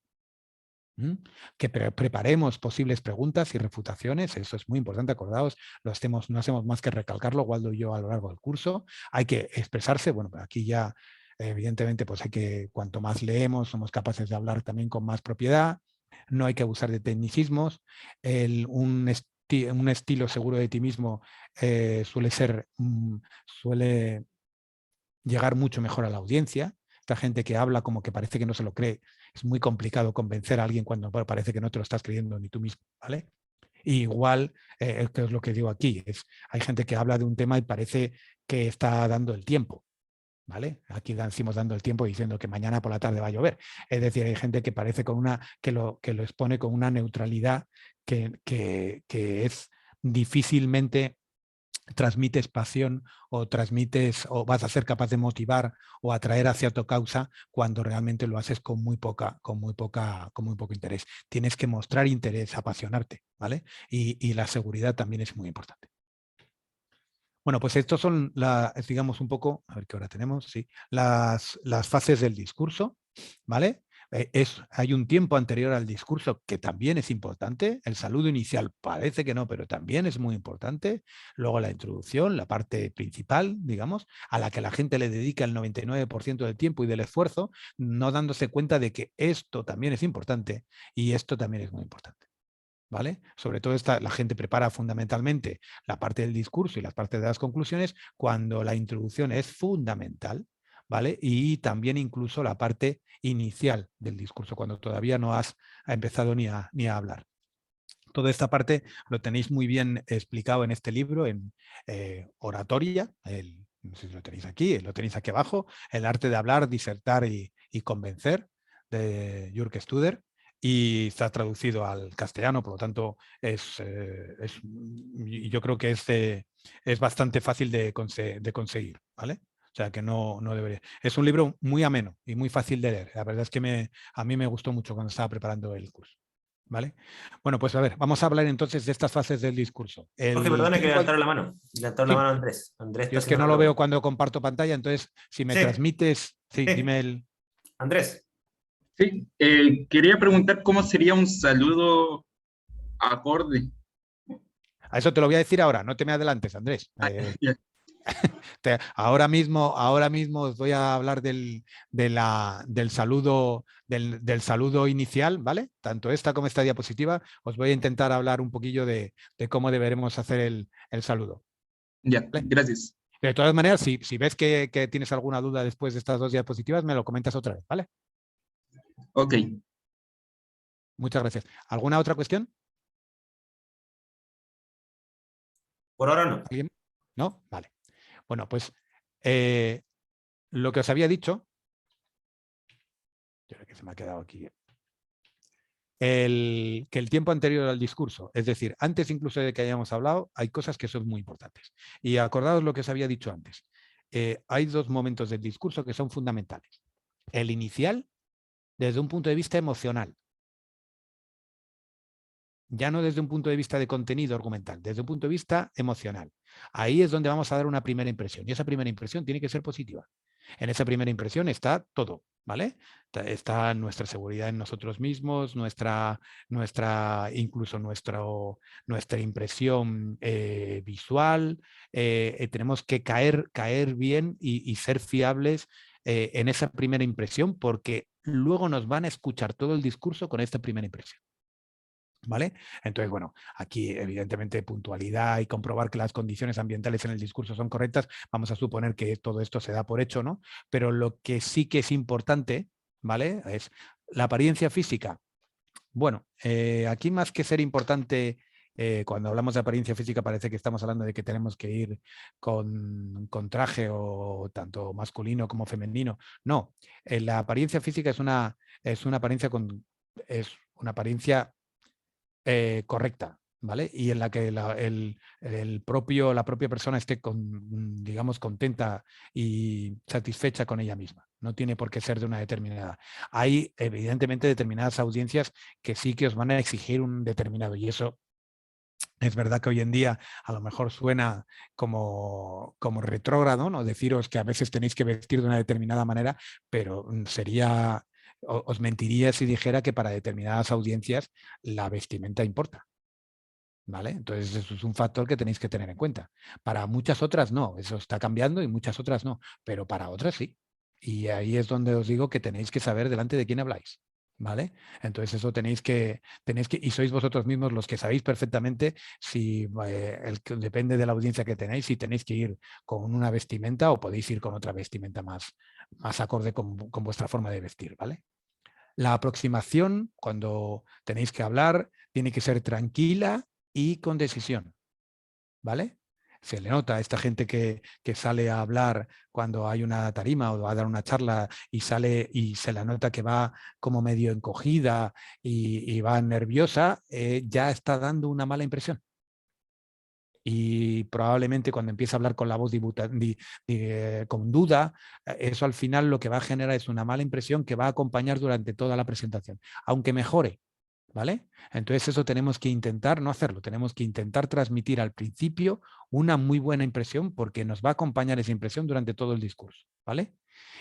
que preparemos posibles preguntas y refutaciones. Eso es muy importante, acordaos, no hacemos más que recalcarlo, Waldo y yo, a lo largo del curso. Hay que expresarse, bueno, aquí ya evidentemente pues hay que, cuanto más leemos, somos capaces de hablar también con más propiedad, no hay que abusar de tecnicismos, un estilo seguro de ti mismo suele llegar mucho mejor a la audiencia. Esta gente que habla como que parece que no se lo cree, es muy complicado convencer a alguien cuando parece que no te lo estás creyendo ni tú mismo, ¿vale? Y igual, que es lo que digo aquí, hay gente que habla de un tema y parece que está dando el tiempo, ¿vale? Aquí decimos dando el tiempo diciendo que mañana por la tarde va a llover. Es decir, hay gente que parece que lo expone con una neutralidad que es difícilmente transmites pasión o transmites o vas a ser capaz de motivar o atraer hacia tu causa cuando realmente lo haces con muy poco interés. Tienes que mostrar interés, apasionarte, ¿vale? Y la seguridad también es muy importante. Bueno, pues estos son, digamos, un poco, a ver qué hora tenemos, sí, las fases del discurso, ¿vale? Hay un tiempo anterior al discurso que también es importante. El saludo inicial parece que no, pero también es muy importante. Luego la introducción, la parte principal, digamos, a la que la gente le dedica el 99% del tiempo y del esfuerzo, no dándose cuenta de que esto también es importante y esto también es muy importante, ¿vale? Sobre todo la gente prepara fundamentalmente la parte del discurso y la parte de las conclusiones cuando la introducción es fundamental, ¿vale? Y también incluso la parte inicial del discurso, cuando todavía no has empezado ni a hablar. Toda esta parte lo tenéis muy bien explicado en este libro, en Oratoria, no sé si lo tenéis aquí abajo, El arte de hablar, disertar y convencer, de Jürg Studer, y está traducido al castellano, por lo tanto yo creo que es bastante fácil de conseguir, ¿vale? O sea que no debería. Es un libro muy ameno y muy fácil de leer. La verdad es que a mí me gustó mucho cuando estaba preparando el curso, ¿vale? Bueno, pues a ver, vamos a hablar entonces de estas fases del discurso. Jorge, perdona que Tengo levantaron la mano. Levantaron la sí, mano Andrés. Andrés yo está es que haciendo no una lo veo pregunta. cuando comparto pantalla, entonces si me Sí, transmites, sí, sí. dime el... Andrés. Sí, quería preguntar cómo sería un saludo acorde. A eso te lo voy a decir ahora, no te me adelantes, Andrés. Ya. Ahora mismo os voy a hablar del saludo inicial, ¿vale? Tanto esta como esta diapositiva, os voy a intentar hablar un poquillo de cómo deberemos hacer el saludo. Ya, ¿Vale? gracias. De todas maneras, si ves que tienes alguna duda después de estas dos diapositivas, me lo comentas otra vez, ¿vale? Ok. Muchas gracias. ¿Alguna otra cuestión? Por ahora no. ¿Alguien? ¿No? Vale. Bueno, pues lo que os había dicho Yo creo que se me ha quedado aquí. Que el tiempo anterior al discurso, es decir, antes incluso de que hayamos hablado, hay cosas que son muy importantes. Y acordaos lo que os había dicho antes. Hay dos momentos del discurso que son fundamentales. El inicial, desde un punto de vista emocional. Ya no desde un punto de vista de contenido argumental, desde un punto de vista emocional. Ahí es donde vamos a dar una primera impresión. Y esa primera impresión tiene que ser positiva. En esa primera impresión está todo, ¿vale? Está nuestra seguridad en nosotros mismos, incluso nuestra impresión visual. Tenemos que caer bien y ser fiables en esa primera impresión, porque luego nos van a escuchar todo el discurso con esta primera impresión. ¿Vale? Entonces, bueno, aquí evidentemente puntualidad y comprobar que las condiciones ambientales en el discurso son correctas, vamos a suponer que todo esto se da por hecho, ¿no? Pero lo que sí que es importante, ¿vale? Es la apariencia física. Bueno, aquí más que ser importante, cuando hablamos de apariencia física parece que estamos hablando de que tenemos que ir con traje o tanto masculino como femenino. No, la apariencia física es una apariencia correcta, ¿vale? Y en la que la propia persona esté, digamos, contenta y satisfecha con ella misma. No tiene por qué ser de una determinada. Hay, evidentemente, determinadas audiencias que sí que os van a exigir un determinado, y eso es verdad que hoy en día a lo mejor suena como retrógrado, ¿no? Deciros que a veces tenéis que vestir de una determinada manera, pero os mentiría si dijera que para determinadas audiencias la vestimenta importa. ¿Vale? Entonces eso es un factor que tenéis que tener en cuenta. Para muchas otras no, eso está cambiando y muchas otras no, pero para otras sí. Y ahí es donde os digo que tenéis que saber delante de quién habláis. ¿Vale? Entonces eso tenéis que, y sois vosotros mismos los que sabéis perfectamente si depende de la audiencia que tenéis, si tenéis que ir con una vestimenta o podéis ir con otra vestimenta más acorde con vuestra forma de vestir, ¿vale? La aproximación, cuando tenéis que hablar, tiene que ser tranquila y con decisión, ¿vale? Se le nota a esta gente que sale a hablar cuando hay una tarima o va a dar una charla y sale y se la nota que va como medio encogida y va nerviosa, ya está dando una mala impresión. Y probablemente cuando empieza a hablar con la voz con duda, eso al final lo que va a generar es una mala impresión que va a acompañar durante toda la presentación, aunque mejore, ¿vale? Entonces eso tenemos que intentar no hacerlo, tenemos que intentar transmitir al principio una muy buena impresión porque nos va a acompañar esa impresión durante todo el discurso, ¿vale?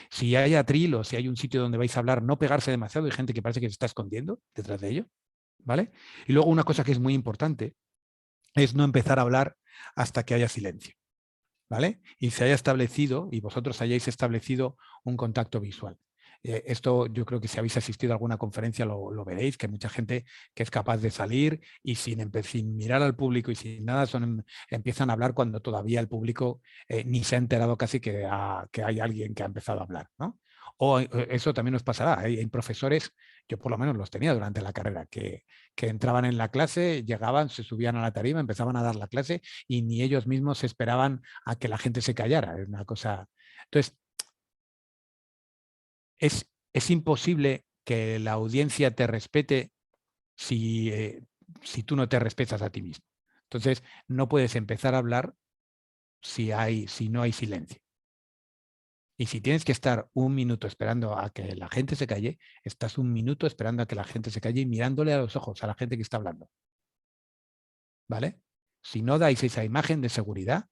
Si hay atril o si hay un sitio donde vais a hablar, no pegarse demasiado, hay gente que parece que se está escondiendo detrás de ello, ¿vale? Y luego una cosa que es muy importante es no empezar a hablar hasta que haya silencio, ¿vale? Y se haya establecido, y vosotros hayáis establecido un contacto visual. Esto yo creo que si habéis asistido a alguna conferencia lo veréis, que hay mucha gente que es capaz de salir y sin mirar al público y sin nada empiezan a hablar cuando todavía el público ni se ha enterado casi que hay alguien que ha empezado a hablar, ¿no? O eso también nos pasará. Hay profesores, yo por lo menos los tenía durante la carrera, que entraban en la clase, llegaban, se subían a la tarima, empezaban a dar la clase y ni ellos mismos esperaban a que la gente se callara. Es una cosa. Entonces, es imposible que la audiencia te respete si tú no te respetas a ti mismo. Entonces, no puedes empezar a hablar si no hay silencio. Y si tienes que estar un minuto esperando a que la gente se calle, estás un minuto esperando a que la gente se calle y mirándole a los ojos a la gente que está hablando. ¿Vale? Si no dais esa imagen de seguridad,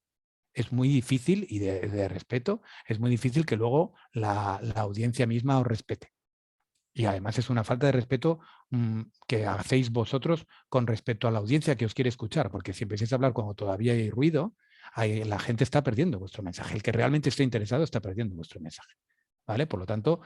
es muy difícil, y de respeto, es muy difícil que luego la audiencia misma os respete. Y además es una falta de respeto que hacéis vosotros con respecto a la audiencia que os quiere escuchar, porque si empecéis a hablar cuando todavía hay ruido, la gente está perdiendo vuestro mensaje. El que realmente esté interesado está perdiendo vuestro mensaje, ¿vale? Por lo tanto,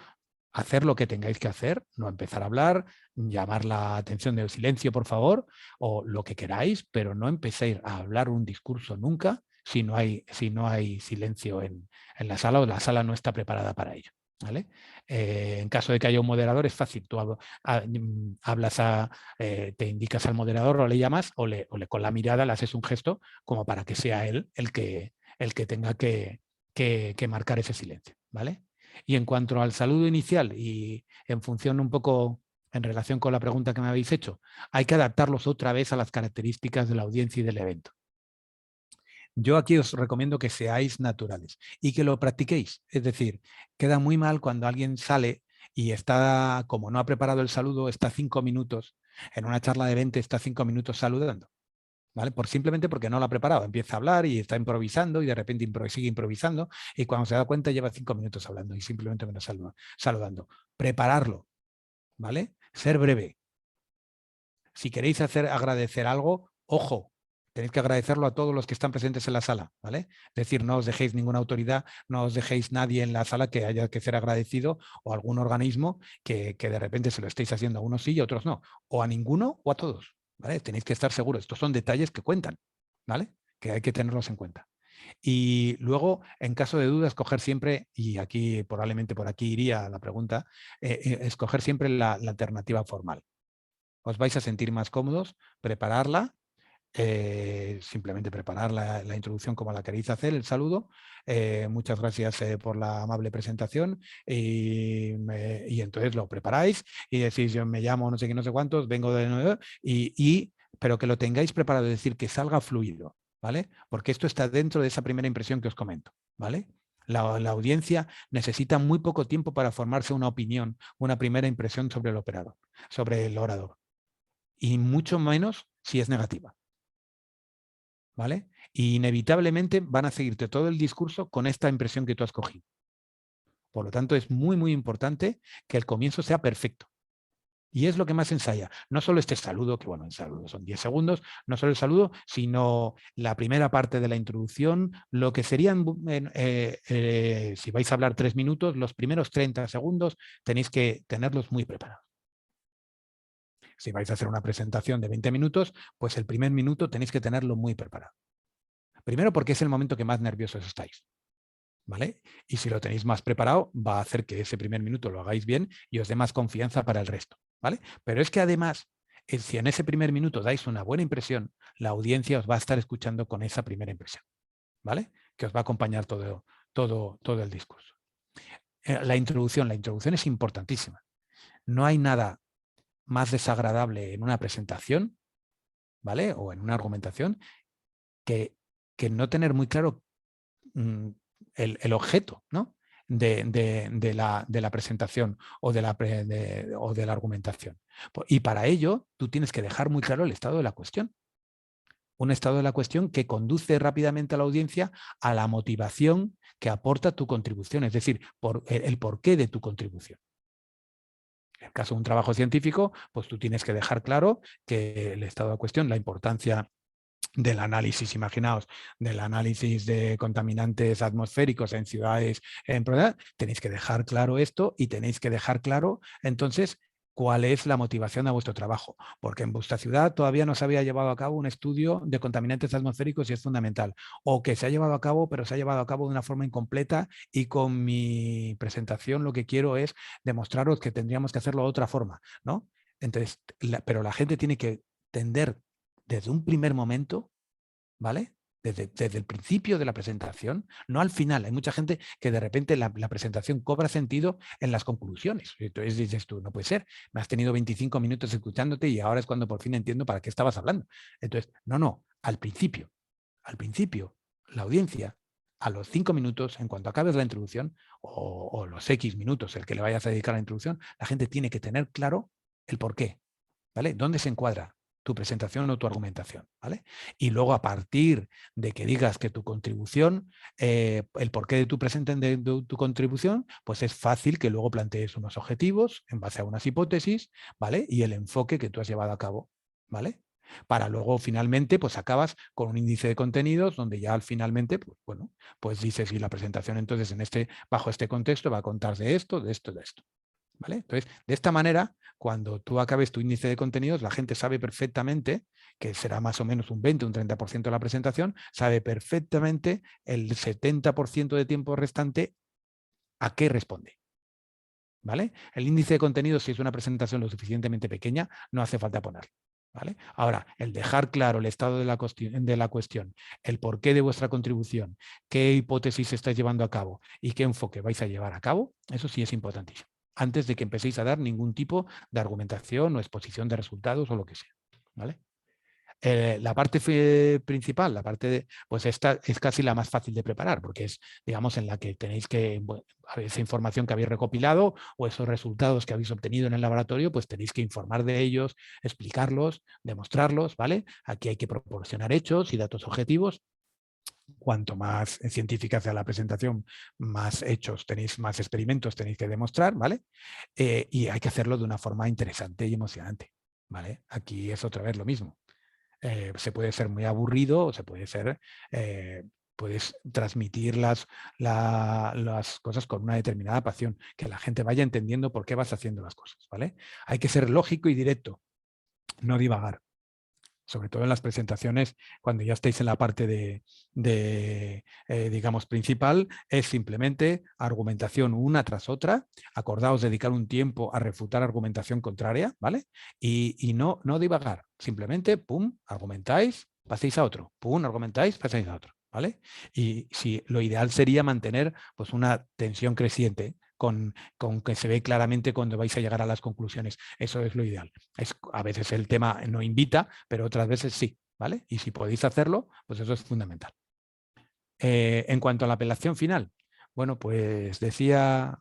hacer lo que tengáis que hacer, no empezar a hablar, llamar la atención del silencio, por favor, o lo que queráis, pero no empecéis a hablar un discurso nunca si no hay silencio en la sala o la sala no está preparada para ello. ¿Vale? En caso de que haya un moderador es fácil, tú hablas te indicas al moderador o le llamas o con la mirada le haces un gesto como para que sea él el que tenga que marcar ese silencio, ¿vale? Y en cuanto al saludo inicial y en función un poco en relación con la pregunta que me habéis hecho, hay que adaptarlos otra vez a las características de la audiencia y del evento. Yo aquí os recomiendo que seáis naturales y que lo practiquéis. Es decir, queda muy mal cuando alguien sale y está, como no ha preparado el saludo, está 5 minutos, en una charla de 20 está 5 minutos saludando. ¿Vale? Simplemente porque no lo ha preparado. Empieza a hablar y está improvisando y de repente sigue improvisando y cuando se da cuenta lleva 5 minutos hablando y simplemente me está saludando. Prepararlo, ¿vale? Ser breve. Si queréis agradecer algo, ojo, tenéis que agradecerlo a todos los que están presentes en la sala, ¿vale? Es decir, no os dejéis ninguna autoridad, no os dejéis nadie en la sala que haya que ser agradecido o algún organismo que de repente se lo estéis haciendo a unos sí y a otros no. O a ninguno o a todos, ¿vale? Tenéis que estar seguros. Estos son detalles que cuentan, ¿vale? Que hay que tenerlos en cuenta. Y luego, en caso de duda, escoger siempre, y aquí probablemente por aquí iría la pregunta, escoger siempre la alternativa formal. Os vais a sentir más cómodos, prepararla, simplemente preparar la introducción como la queréis hacer, el saludo. Muchas gracias por la amable presentación y entonces lo preparáis y decís yo me llamo no sé qué, no sé cuántos, vengo de nuevo pero que lo tengáis preparado, es decir, que salga fluido, ¿vale? Porque esto está dentro de esa primera impresión que os comento, ¿vale? La audiencia necesita muy poco tiempo para formarse una opinión, una primera impresión sobre el operador, sobre el orador. Y mucho menos si es negativa. ¿Vale? Y inevitablemente van a seguirte todo el discurso con esta impresión que tú has cogido. Por lo tanto, es muy, muy importante que el comienzo sea perfecto. Y es lo que más ensaya. No solo este saludo, que bueno, el saludo son 10 segundos, no solo el saludo, sino la primera parte de la introducción, lo que serían, si vais a hablar 3 minutos, los primeros 30 segundos tenéis que tenerlos muy preparados. Si vais a hacer una presentación de 20 minutos, pues el primer minuto tenéis que tenerlo muy preparado. Primero porque es el momento que más nerviosos estáis, ¿vale? Y si lo tenéis más preparado, va a hacer que ese primer minuto lo hagáis bien y os dé más confianza para el resto, ¿vale? Pero es que además, si en ese primer minuto dais una buena impresión, la audiencia os va a estar escuchando con esa primera impresión, ¿vale? Que os va a acompañar todo el discurso. La introducción es importantísima. No hay nada más desagradable en una presentación, ¿vale? O en una argumentación que no tener muy claro el objeto, ¿no? de la presentación o de la argumentación. Y para ello tú tienes que dejar muy claro el estado de la cuestión. Un estado de la cuestión que conduce rápidamente a la audiencia a la motivación que aporta tu contribución, es decir, el porqué de tu contribución. En el caso de un trabajo científico, pues tú tienes que dejar claro que el estado de la cuestión, la importancia del análisis, imaginaos, del análisis de contaminantes atmosféricos en ciudades, tenéis que dejar claro esto y tenéis que dejar claro, entonces, cuál es la motivación de vuestro trabajo. Porque en vuestra ciudad todavía no se había llevado a cabo un estudio de contaminantes atmosféricos y es fundamental. O que se ha llevado a cabo, pero se ha llevado a cabo de una forma incompleta y con mi presentación lo que quiero es demostraros que tendríamos que hacerlo de otra forma, ¿no? Entonces, pero la gente tiene que tender desde un primer momento, ¿vale? Desde el principio de la presentación, no al final. Hay mucha gente que de repente la presentación cobra sentido en las conclusiones. Entonces dices tú, no puede ser, me has tenido 25 minutos escuchándote y ahora es cuando por fin entiendo para qué estabas hablando. Entonces, no, al principio, la audiencia, a los 5 minutos, en cuanto acabes la introducción, o los X minutos, el que le vayas a dedicar a la introducción, la gente tiene que tener claro el por qué, ¿vale? ¿Dónde se encuadra tu presentación o tu argumentación, ¿vale? Y luego a partir de que digas que tu contribución, el porqué de tu contribución, pues es fácil que luego plantees unos objetivos en base a unas hipótesis, ¿vale? Y el enfoque que tú has llevado a cabo, ¿vale? Para luego finalmente pues acabas con un índice de contenidos donde ya finalmente, pues, bueno, pues dices y la presentación entonces bajo este contexto va a contar de esto, de esto, de esto. ¿Vale? Entonces, de esta manera, cuando tú acabes tu índice de contenidos, la gente sabe perfectamente, que será más o menos un 20, un 30% de la presentación, sabe perfectamente el 70% de tiempo restante a qué responde. ¿Vale? El índice de contenidos, si es una presentación lo suficientemente pequeña, no hace falta ponerlo. ¿vale? Ahora, el dejar claro el estado de la cuestión, el porqué de vuestra contribución, qué hipótesis estáis llevando a cabo y qué enfoque vais a llevar a cabo, eso sí es importantísimo, antes de que empecéis a dar ningún tipo de argumentación o exposición de resultados o lo que sea, ¿vale? La parte principal, la parte de, pues esta es casi la más fácil de preparar, porque es, digamos, en la que tenéis que, bueno, esa información que habéis recopilado o esos resultados que habéis obtenido en el laboratorio, pues tenéis que informar de ellos, explicarlos, demostrarlos, ¿vale? Aquí hay que proporcionar hechos y datos objetivos. Cuanto más científica sea la presentación, más hechos tenéis, más experimentos tenéis que demostrar, ¿vale? Y hay que hacerlo de una forma interesante y emocionante, ¿vale? Aquí es otra vez lo mismo. Se puede ser muy aburrido o se puede ser, puedes transmitir las cosas con una determinada pasión, que la gente vaya entendiendo por qué vas haciendo las cosas, ¿vale? Hay que ser lógico y directo, no divagar. Sobre todo en las presentaciones, cuando ya estéis en la parte digamos, principal, es simplemente argumentación una tras otra. Acordaos dedicar un tiempo a refutar argumentación contraria, ¿vale? Y no divagar. Simplemente, pum, argumentáis, paséis a otro. Pum, argumentáis, paséis a otro, ¿vale? Y si, lo ideal sería mantener pues, una tensión creciente, con que se ve claramente cuando vais a llegar a las conclusiones. Eso es lo ideal. A veces el tema no invita, pero otras veces sí, ¿vale? Y si podéis hacerlo, pues eso es fundamental. En cuanto a la apelación final, bueno, pues decía,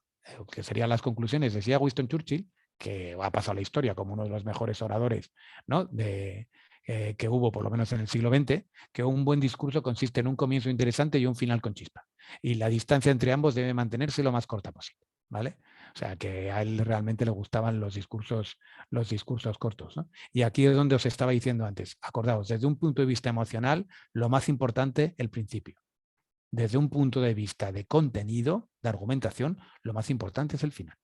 que serían las conclusiones, decía Winston Churchill, que ha pasado a la historia como uno de los mejores oradores, ¿no? Que hubo por lo menos en el siglo XX, que un buen discurso consiste en un comienzo interesante y un final con chispa. Y la distancia entre ambos debe mantenerse lo más corta posible, ¿vale? O sea, que a él realmente le gustaban los discursos cortos, ¿no? Y aquí es donde os estaba diciendo antes, acordaos, desde un punto de vista emocional, lo más importante, el principio. Desde un punto de vista de contenido, de argumentación, lo más importante es el final.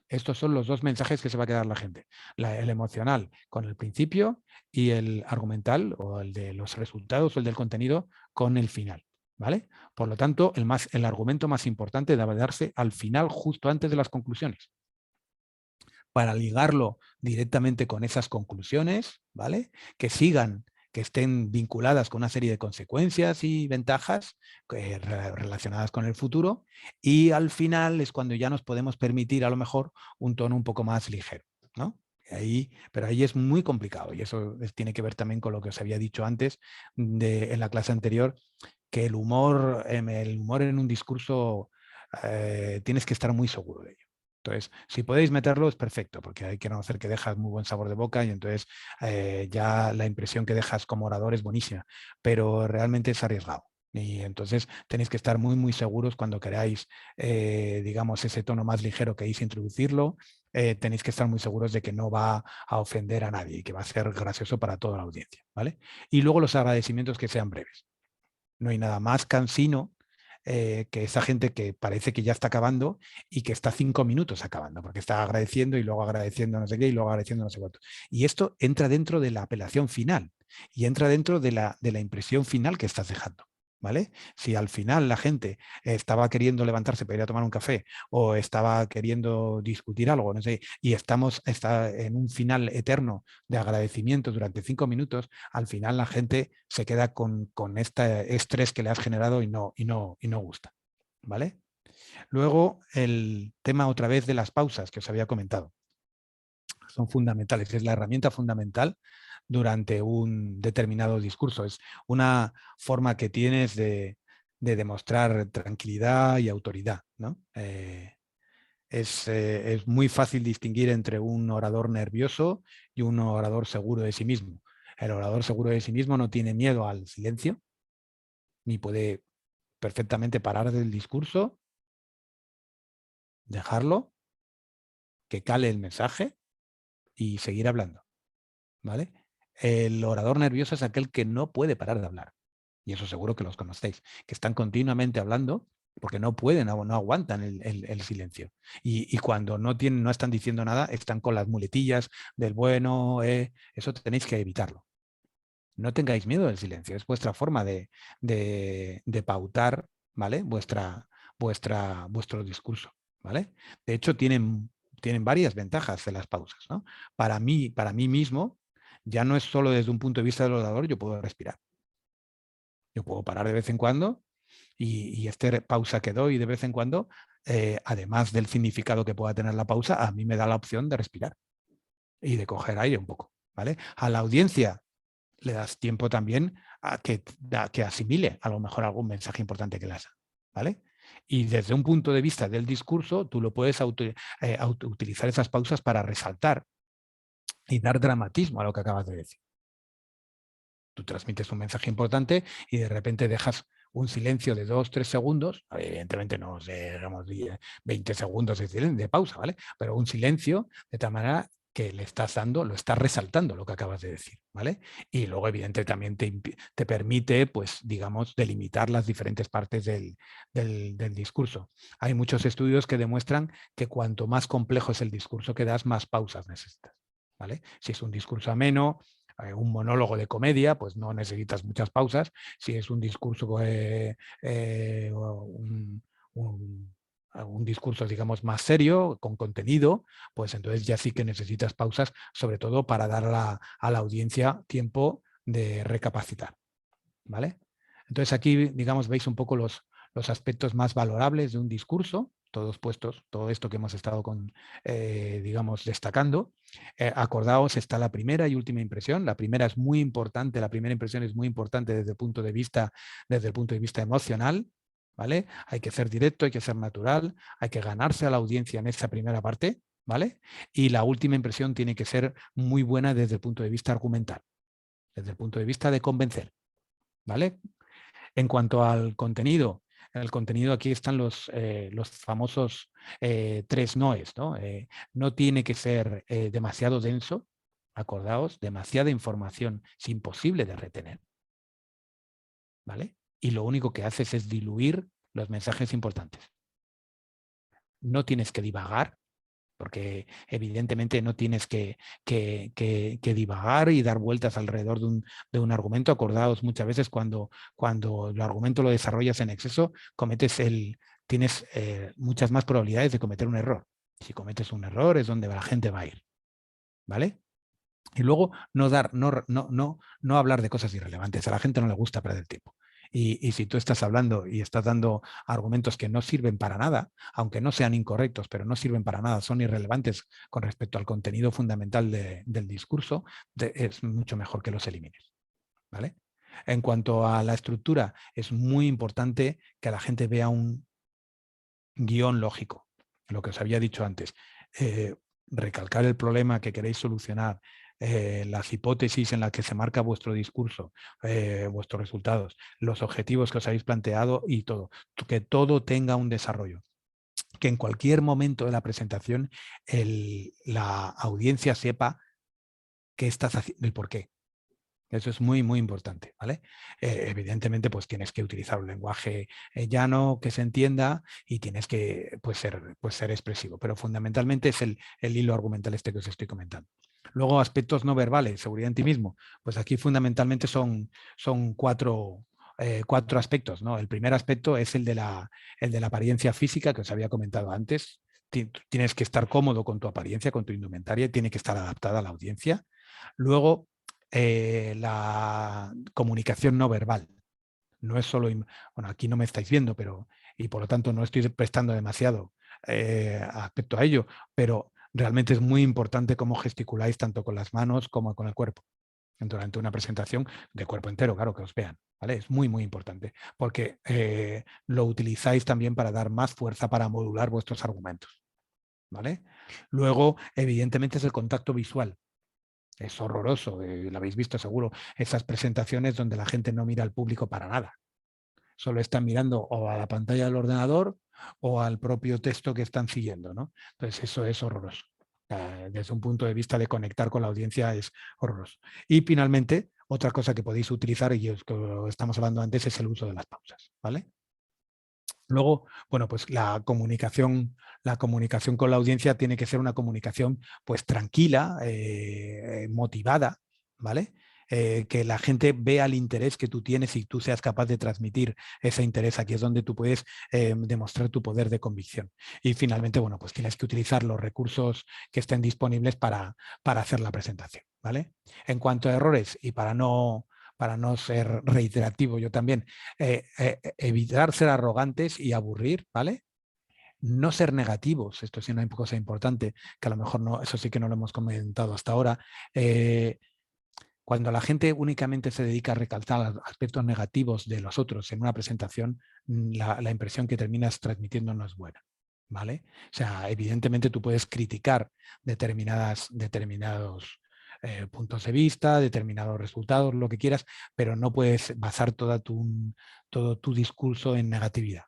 Estos son los dos mensajes que se va a quedar la gente. El emocional con el principio y el argumental o el de los resultados o el del contenido con el final, ¿vale? Por lo tanto, el argumento más importante debe darse al final, justo antes de las conclusiones. Para ligarlo directamente con esas conclusiones, ¿vale? Que sigan, que estén vinculadas con una serie de consecuencias y ventajas relacionadas con el futuro, y al final es cuando ya nos podemos permitir a lo mejor un tono un poco más ligero, ¿no? Pero ahí es muy complicado, y eso tiene que ver también con lo que os había dicho antes en la clase anterior, que el humor en un discurso tienes que estar muy seguro de ello. Entonces, si podéis meterlo es perfecto, porque hay que reconocer que dejas muy buen sabor de boca y entonces ya la impresión que dejas como orador es buenísima, pero realmente es arriesgado. Y entonces tenéis que estar muy, muy seguros cuando queráis, digamos, ese tono más ligero que queréis introducirlo. Tenéis que estar muy seguros de que no va a ofender a nadie y que va a ser gracioso para toda la audiencia, ¿vale? Y luego los agradecimientos que sean breves. No hay nada más cansino que esa gente que parece que ya está acabando y que está 5 minutos acabando, porque está agradeciendo y luego agradeciendo no sé qué y luego agradeciendo no sé cuánto. Y esto entra dentro de la apelación final y entra dentro de la impresión final que estás dejando, ¿vale? Si al final la gente estaba queriendo levantarse para ir a tomar un café o estaba queriendo discutir algo, no sé, y está en un final eterno de agradecimiento durante 5 minutos, al final la gente se queda con este estrés que le has generado y no gusta, ¿vale? Luego el tema otra vez de las pausas que os había comentado. Son fundamentales, es la herramienta fundamental durante un determinado discurso. Es una forma que tienes de demostrar tranquilidad y autoridad, ¿no? Es muy fácil distinguir entre un orador nervioso y un orador seguro de sí mismo. El orador seguro de sí mismo no tiene miedo al silencio, ni puede perfectamente parar del discurso, dejarlo, que cale el mensaje y seguir hablando, ¿vale? El orador nervioso es aquel que no puede parar de hablar. Y eso seguro que los conocéis, que están continuamente hablando porque no pueden, no aguantan el silencio. Y cuando no están diciendo nada, están con las muletillas del bueno, eso tenéis que evitarlo. No tengáis miedo del silencio, es vuestra forma de pautar, ¿vale? Vuestro discurso, ¿vale? De hecho, tienen varias ventajas de las pausas, ¿no? Para mí mismo, ya no es solo desde un punto de vista del orador, yo puedo respirar. Yo puedo parar de vez en cuando y esta pausa que doy de vez en cuando, además del significado que pueda tener la pausa, a mí me da la opción de respirar y de coger aire un poco, ¿vale? A la audiencia le das tiempo también a que asimile a lo mejor algún mensaje importante que le haga, ¿vale? Y desde un punto de vista del discurso, tú lo puedes utilizar esas pausas para resaltar y dar dramatismo a lo que acabas de decir. Tú transmites un mensaje importante y de repente dejas un silencio de 2-3 segundos, evidentemente no digamos 20 segundos de pausa, ¿vale? Pero un silencio de tal manera que le estás dando, lo estás resaltando lo que acabas de decir, ¿vale? Y luego, evidentemente, también te permite, pues, digamos, delimitar las diferentes partes del discurso. Hay muchos estudios que demuestran que cuanto más complejo es el discurso que das, más pausas necesitas, ¿vale? Si es un discurso ameno, un monólogo de comedia, pues no necesitas muchas pausas. Si es un discurso, un discurso, digamos, más serio, con contenido, pues entonces ya sí que necesitas pausas, sobre todo para dar a la audiencia tiempo de recapacitar, ¿vale? Entonces aquí, digamos, veis un poco los aspectos más valorables de un discurso, todos puestos, todo esto que hemos estado digamos, destacando. Acordaos, está la primera y última impresión. La primera es muy importante, la primera impresión es muy importante desde el punto de vista emocional, ¿vale? Hay que ser directo, hay que ser natural, hay que ganarse a la audiencia en esa primera parte, ¿vale? Y la última impresión tiene que ser muy buena desde el punto de vista argumental, desde el punto de vista de convencer, ¿vale? En cuanto al contenido, el contenido aquí están los famosos 3 noes, ¿no? No tiene que ser demasiado denso, acordaos, demasiada información es imposible de retener, ¿vale? Y lo único que haces es diluir los mensajes importantes. No tienes que divagar, porque evidentemente no tienes que divagar y dar vueltas alrededor de un argumento. Acordaos, muchas veces cuando el argumento lo desarrollas en exceso, tienes muchas más probabilidades de cometer un error. Si cometes un error es donde la gente va a ir, ¿vale? Y luego no hablar de cosas irrelevantes. A la gente no le gusta perder tiempo. Y si tú estás hablando y estás dando argumentos que no sirven para nada, aunque no sean incorrectos, pero no sirven para nada, son irrelevantes con respecto al contenido fundamental del discurso, es mucho mejor que los elimines, ¿vale? En cuanto a la estructura, es muy importante que la gente vea un guión lógico, lo que os había dicho antes. Recalcar el problema que queréis solucionar, las hipótesis en las que se marca vuestro discurso, vuestros resultados, los objetivos que os habéis planteado y todo. Que todo tenga un desarrollo. Que en cualquier momento de la presentación la audiencia sepa qué estás haciendo y por qué. Eso es muy, muy importante, ¿vale? Evidentemente, pues tienes que utilizar un lenguaje llano que se entienda y tienes que ser expresivo, pero fundamentalmente es el hilo argumental este que os estoy comentando. Luego, aspectos no verbales, seguridad en ti mismo. Pues aquí fundamentalmente son 4 aspectos, ¿no? El primer aspecto es el de la apariencia física que os había comentado antes. Tienes que estar cómodo con tu apariencia, con tu indumentaria, tiene que estar adaptada a la audiencia. Luego, la comunicación no verbal. No es solo, bueno, aquí no me estáis viendo, y por lo tanto no estoy prestando demasiado aspecto a ello, pero realmente es muy importante cómo gesticuláis tanto con las manos como con el cuerpo. Durante una presentación de cuerpo entero, claro, que os vean, ¿vale? Es muy, muy importante, porque lo utilizáis también para dar más fuerza, para modular vuestros argumentos, ¿vale? Luego, evidentemente, es el contacto visual. Es horroroso, lo habéis visto seguro, esas presentaciones donde la gente no mira al público para nada. Solo están mirando o a la pantalla del ordenador o al propio texto que están siguiendo, ¿no? Entonces eso es horroroso. Desde un punto de vista de conectar con la audiencia es horroroso. Y finalmente, otra cosa que podéis utilizar, y que estamos hablando antes, es el uso de las pausas, ¿vale? Luego, bueno, pues la comunicación con la audiencia tiene que ser una comunicación pues tranquila, motivada, ¿vale? que la gente vea el interés que tú tienes y tú seas capaz de transmitir ese interés. Aquí es donde tú puedes demostrar tu poder de convicción. Y finalmente, bueno, pues tienes que utilizar los recursos que estén disponibles para hacer la presentación, ¿vale? En cuanto a errores, y para no ser reiterativo yo también, evitar ser arrogantes y aburrir, ¿vale? No ser negativos, esto sí es una cosa importante, que a lo mejor no, eso sí que no lo hemos comentado hasta ahora. Cuando la gente únicamente se dedica a recalcar aspectos negativos de los otros en una presentación, la impresión que terminas transmitiendo no es buena, ¿vale? O sea, evidentemente tú puedes criticar determinados puntos de vista, determinados resultados, lo que quieras, pero no puedes basar todo tu discurso en negatividad.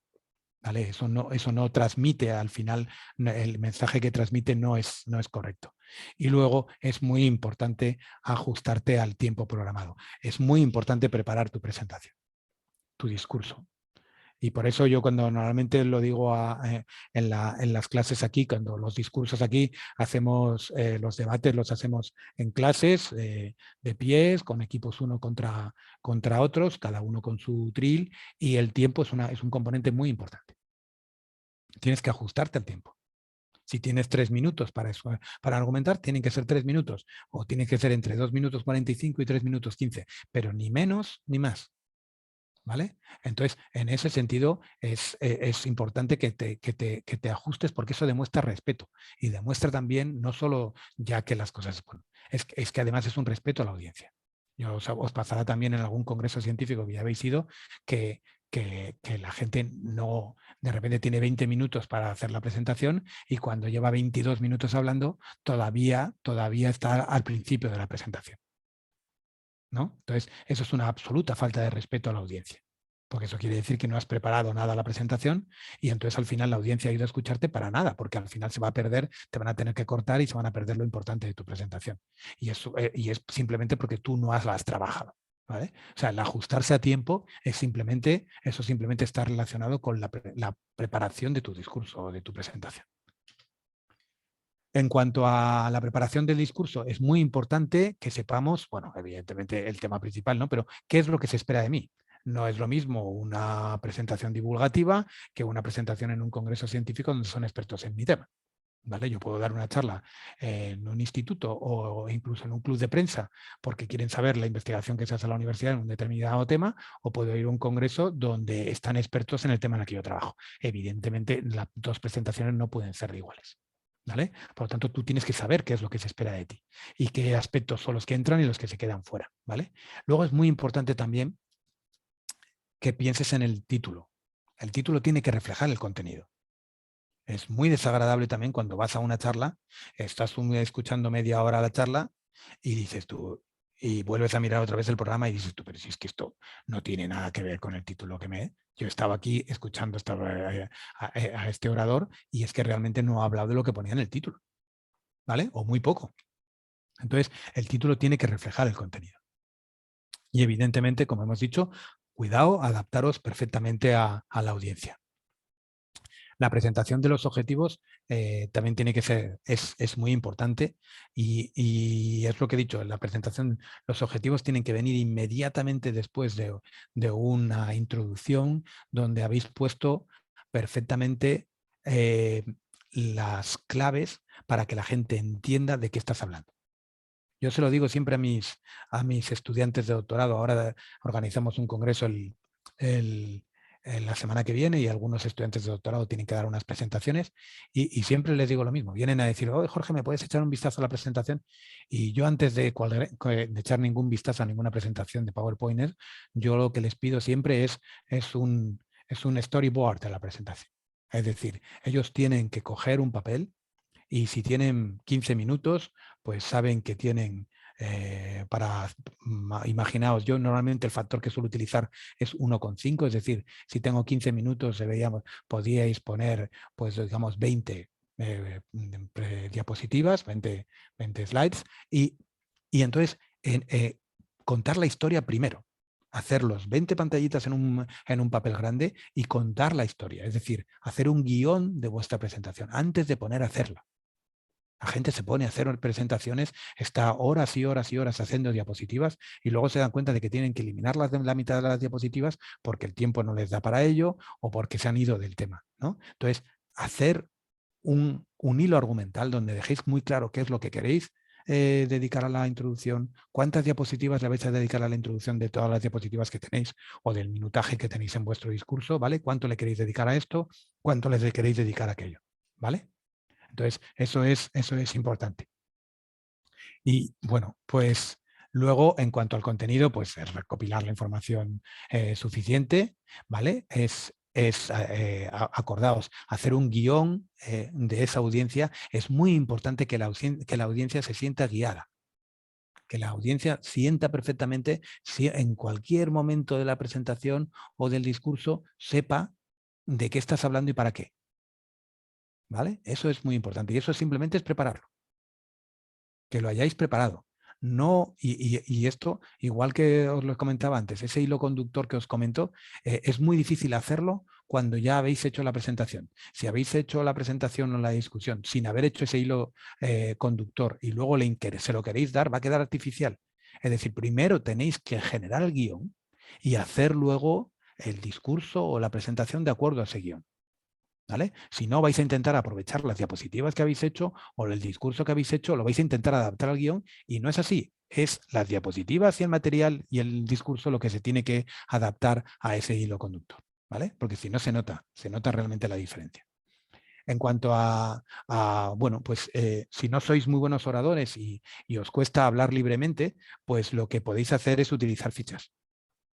¿Vale? Eso no transmite, al final el mensaje que transmite no es correcto. Y luego es muy importante ajustarte al tiempo programado. Es muy importante preparar tu presentación, tu discurso. Y por eso yo cuando normalmente lo digo en las clases aquí, cuando los discursos aquí hacemos los debates, los hacemos en clases de pies, con equipos uno contra otros, cada uno con su tril, y el tiempo es un componente muy importante. Tienes que ajustarte al tiempo. Si tienes 3 minutos para argumentar, tienen que ser 3 minutos, o tiene que ser entre 2 minutos 45 y 3 minutos 15, pero ni menos ni más. ¿Vale? Entonces, en ese sentido, es importante que te ajustes, porque eso demuestra respeto y demuestra también, no solo ya que las cosas, bueno, es que además es un respeto a la audiencia. Os pasará también en algún congreso científico que ya habéis ido, que la gente no, de repente tiene 20 minutos para hacer la presentación y cuando lleva 22 minutos hablando, todavía está al principio de la presentación, ¿no? Entonces, eso es una absoluta falta de respeto a la audiencia, porque eso quiere decir que no has preparado nada a la presentación y entonces al final la audiencia ha ido a escucharte para nada, porque al final se va a perder, te van a tener que cortar y se van a perder lo importante de tu presentación. Y es simplemente porque tú no la has trabajado, ¿vale? O sea, el ajustarse a tiempo simplemente está relacionado con la preparación de tu discurso o de tu presentación. En cuanto a la preparación del discurso, es muy importante que sepamos, bueno, evidentemente el tema principal, ¿no? Pero ¿qué es lo que se espera de mí? No es lo mismo una presentación divulgativa que una presentación en un congreso científico donde son expertos en mi tema, ¿vale? Yo puedo dar una charla en un instituto o incluso en un club de prensa porque quieren saber la investigación que se hace en la universidad en un determinado tema, o puedo ir a un congreso donde están expertos en el tema en el que yo trabajo. Evidentemente, las dos presentaciones no pueden ser iguales, ¿vale? Por lo tanto, tú tienes que saber qué es lo que se espera de ti y qué aspectos son los que entran y los que se quedan fuera, ¿vale? Luego es muy importante también que pienses en el título. El título tiene que reflejar el contenido. Es muy desagradable también cuando vas a una charla, estás escuchando media hora la charla y dices tú, y vuelves a mirar otra vez el programa y dices tú, pero si es que esto no tiene nada que ver con el título que yo estaba aquí escuchando a este orador y es que realmente no ha hablado de lo que ponía en el título, ¿vale? O muy poco. Entonces, el título tiene que reflejar el contenido. Y evidentemente, como hemos dicho, cuidado, adaptaros perfectamente a la audiencia. La presentación de los objetivos también tiene que ser, es muy importante y es lo que he dicho, la presentación, los objetivos tienen que venir inmediatamente después de una introducción donde habéis puesto perfectamente las claves para que la gente entienda de qué estás hablando. Yo se lo digo siempre a mis estudiantes de doctorado. Ahora organizamos un congreso la semana que viene y algunos estudiantes de doctorado tienen que dar unas presentaciones y siempre les digo lo mismo. Vienen a decir, oye, Jorge, ¿me puedes echar un vistazo a la presentación? Y yo antes de echar ningún vistazo a ninguna presentación de PowerPoint, yo lo que les pido siempre es un storyboard de la presentación. Es decir, ellos tienen que coger un papel y si tienen 15 minutos, pues saben que tienen imaginaos, yo normalmente el factor que suelo utilizar es 1,5, es decir, si tengo 15 minutos, podíais poner, pues digamos, 20 diapositivas, 20 slides, y entonces contar la historia primero. Hacer los 20 pantallitas en un papel grande y contar la historia, es decir, hacer un guión de vuestra presentación antes de poner a hacerla. La gente se pone a hacer presentaciones, está horas y horas y horas haciendo diapositivas y luego se dan cuenta de que tienen que eliminar la mitad de las diapositivas porque el tiempo no les da para ello o porque se han ido del tema, ¿no? Entonces, hacer un hilo argumental donde dejéis muy claro qué es lo que queréis dedicar a la introducción, cuántas diapositivas le vais a dedicar a la introducción de todas las diapositivas que tenéis o del minutaje que tenéis en vuestro discurso, ¿vale? ¿Cuánto le queréis dedicar a esto? ¿Cuánto le queréis dedicar a aquello? ¿Vale? Entonces, eso es importante. Y bueno, pues luego, en cuanto al contenido, pues es recopilar la información suficiente, ¿vale? Acordaos, hacer un guión de esa audiencia. Es muy importante que la audiencia se sienta guiada, que la audiencia sienta perfectamente, si en cualquier momento de la presentación o del discurso, sepa de qué estás hablando y para qué. ¿Vale? Eso es muy importante y eso simplemente es prepararlo. Que lo hayáis preparado. No, y esto, igual que os lo comentaba antes, ese hilo conductor que os comento, es muy difícil hacerlo cuando ya habéis hecho la presentación. Si habéis hecho la presentación o la discusión sin haber hecho ese hilo conductor y luego se lo queréis dar, va a quedar artificial. Es decir, primero tenéis que generar el guión y hacer luego el discurso o la presentación de acuerdo a ese guión. ¿Vale? Si no, vais a intentar aprovechar las diapositivas que habéis hecho o el discurso que habéis hecho, lo vais a intentar adaptar al guión y no es así. Es las diapositivas y el material y el discurso lo que se tiene que adaptar a ese hilo conductor, ¿vale? Porque si no se nota realmente la diferencia. En cuanto bueno, pues si no sois muy buenos oradores y os cuesta hablar libremente, pues lo que podéis hacer es utilizar fichas.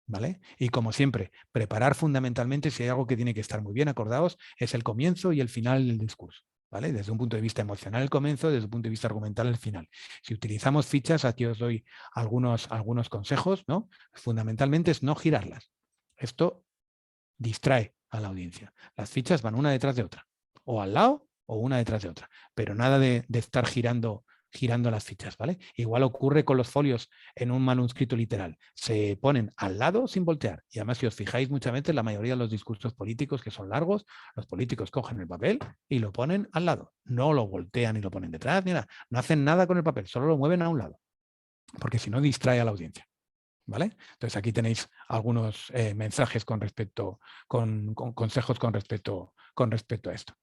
¿Vale? Y como siempre, preparar fundamentalmente, si hay algo que tiene que estar muy bien, acordaos, es el comienzo y el final del discurso. ¿Vale? Desde un punto de vista emocional el comienzo, desde un punto de vista argumental el final. Si utilizamos fichas, aquí os doy algunos consejos, ¿no? Fundamentalmente es no girarlas. Esto distrae a la audiencia. Las fichas van una detrás de otra, o al lado o una detrás de otra, pero nada de estar girando las fichas, ¿vale? Igual ocurre con los folios en un manuscrito literal. Se ponen al lado sin voltear. Y además, si os fijáis muchas veces, la mayoría de los discursos políticos que son largos, los políticos cogen el papel y lo ponen al lado. No lo voltean y lo ponen detrás, ni nada. No hacen nada con el papel, solo lo mueven a un lado. Porque si no, distrae a la audiencia. ¿Vale? Entonces aquí tenéis algunos mensajes con respecto, con consejos con respecto a esto.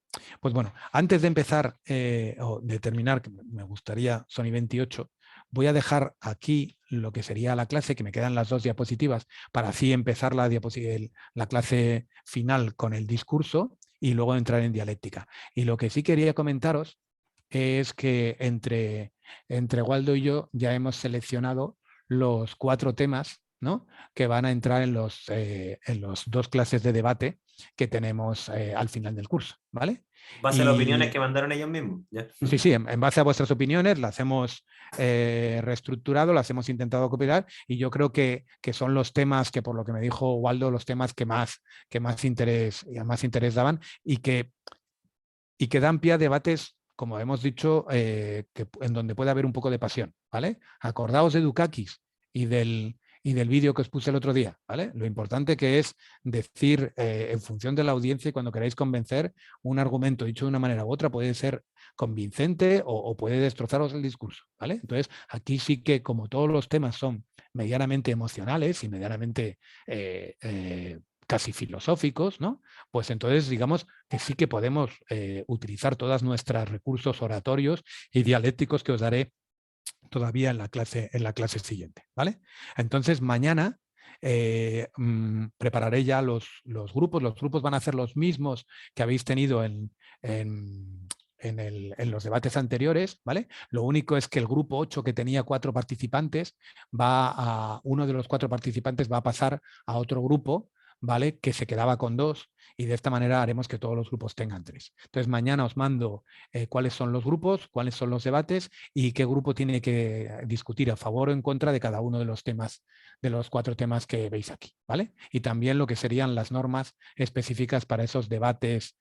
Pues bueno, antes de empezar o de terminar, que me gustaría, Sony 28, voy a dejar aquí lo que sería la clase, que me quedan las 2 diapositivas, para así empezar la clase final con el discurso y luego entrar en dialéctica. Y lo que sí quería comentaros es que entre Waldo y yo ya hemos seleccionado los 4 temas, ¿no?, que van a entrar en los 2 clases de debate que tenemos al final del curso, ¿vale? En base a las opiniones que mandaron ellos mismos. ¿Ya? Sí, en base a vuestras opiniones las hemos reestructurado, las hemos intentado copiar y yo creo que son los temas que, por lo que me dijo Waldo, los temas que más interés daban y que dan pie a debates, como hemos dicho, en donde puede haber un poco de pasión, ¿vale? Acordaos de Dukakis y del vídeo que os puse el otro día, ¿vale? Lo importante que es decir, en función de la audiencia, y cuando queráis convencer, un argumento dicho de una manera u otra puede ser convincente o puede destrozaros el discurso, ¿vale? Entonces, aquí sí que, como todos los temas son medianamente emocionales y medianamente casi filosóficos, ¿no? Pues entonces digamos que sí que podemos utilizar todos nuestros recursos oratorios y dialécticos que os daré todavía en la clase siguiente, ¿vale? Entonces mañana prepararé ya los grupos van a ser los mismos que habéis tenido en los debates anteriores, ¿vale? Lo único es que el grupo 8, que tenía 4 participantes, uno de los 4 participantes va a pasar a otro grupo, ¿vale?, que se quedaba con 2 y de esta manera haremos que todos los grupos tengan 3. Entonces mañana os mando cuáles son los grupos, cuáles son los debates y qué grupo tiene que discutir a favor o en contra de cada uno de los temas, de los 4 temas que veis aquí, ¿vale? Y también lo que serían las normas específicas para esos debates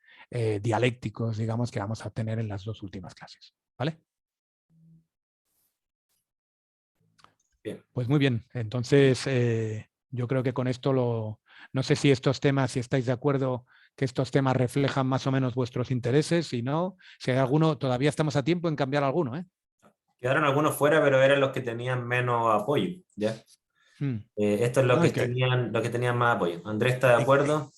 dialécticos, digamos, que vamos a tener en las 2 últimas clases, ¿vale? Bien. Pues muy bien, entonces yo creo que con esto No sé si estos temas, si estáis de acuerdo que estos temas reflejan más o menos vuestros intereses, si no, si hay alguno, todavía estamos a tiempo en cambiar alguno, ¿eh? Quedaron algunos fuera, pero eran los que tenían menos apoyo, ¿ya? Esto es No, lo que tenían más apoyo. Andrés está de acuerdo.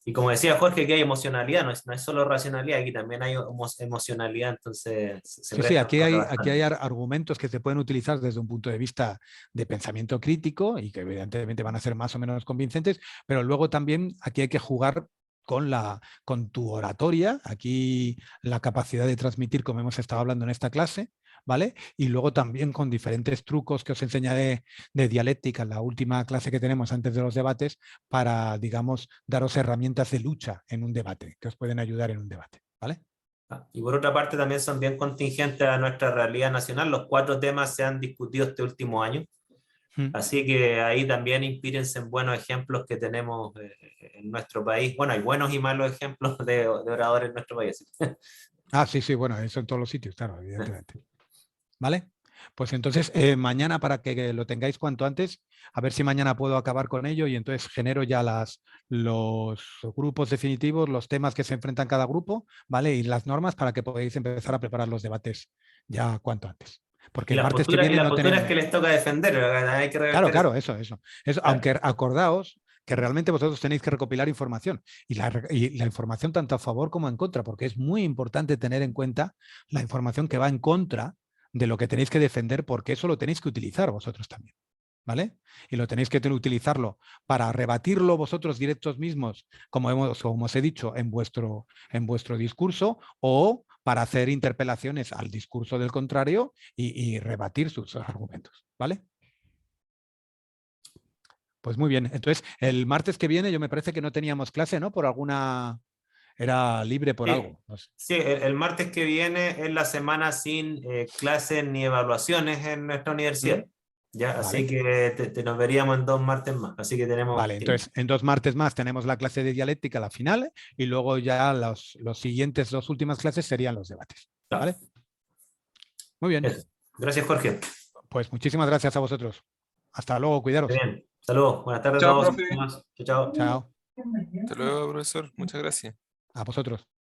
Y como decía Jorge, aquí hay emocionalidad, no es solo racionalidad, aquí también hay emocionalidad, entonces se Sí, presta aquí para hay, trabajar. aquí hay argumentos que se pueden utilizar desde un punto de vista de pensamiento crítico y que evidentemente van a ser más o menos convincentes, pero luego también aquí hay que jugar con tu oratoria, aquí la capacidad de transmitir, como hemos estado hablando en esta clase, ¿vale? Y luego también con diferentes trucos que os enseñaré de dialéctica en la última clase que tenemos antes de los debates para, digamos, daros herramientas de lucha en un debate, que os pueden ayudar en un debate, ¿vale? Y por otra parte también son bien contingentes a nuestra realidad nacional. Los 4 temas se han discutido este último año. Así que ahí también inspírense en buenos ejemplos que tenemos en nuestro país. Bueno, hay buenos y malos ejemplos de oradores en nuestro país. Sí, bueno, eso en todos los sitios, claro, evidentemente. ¿Vale? Pues entonces, mañana, para que lo tengáis cuanto antes, a ver si mañana puedo acabar con ello y entonces genero ya los grupos definitivos, los temas que se enfrentan cada grupo, ¿vale? Y las normas para que podáis empezar a preparar los debates ya cuanto antes. Porque el martes que viene las no posturas tenemos... que les toca defender, hay que Claro, eso. Aunque acordaos que realmente vosotros tenéis que recopilar información y la información tanto a favor como en contra, porque es muy importante tener en cuenta la información que va en contra de lo que tenéis que defender, porque eso lo tenéis que utilizar vosotros también, ¿vale? Y lo tenéis que utilizarlo para rebatirlo vosotros directos mismos, como os he dicho, en vuestro discurso, o para hacer interpelaciones al discurso del contrario y rebatir sus argumentos, ¿vale? Pues muy bien. Entonces, el martes que viene yo me parece que no teníamos clase, ¿no? Por alguna... Era libre por algo. No sé. Sí, el martes que viene es la semana sin clases ni evaluaciones en nuestra universidad. ¿Ya? Vale. Así que nos veríamos en 2 martes más. Así que tenemos... Vale, entonces en 2 martes más tenemos la clase de dialéctica, la final, y luego ya los siguientes 2 últimas clases serían los debates. ¿Vale? Muy bien. Eso. Gracias, Jorge. Pues muchísimas gracias a vosotros. Hasta luego, cuidaros. Bien. Saludos. Buenas tardes a Chao, todos. profe. Chao. Chao. Hasta luego, profesor. Muchas gracias. A vosotros.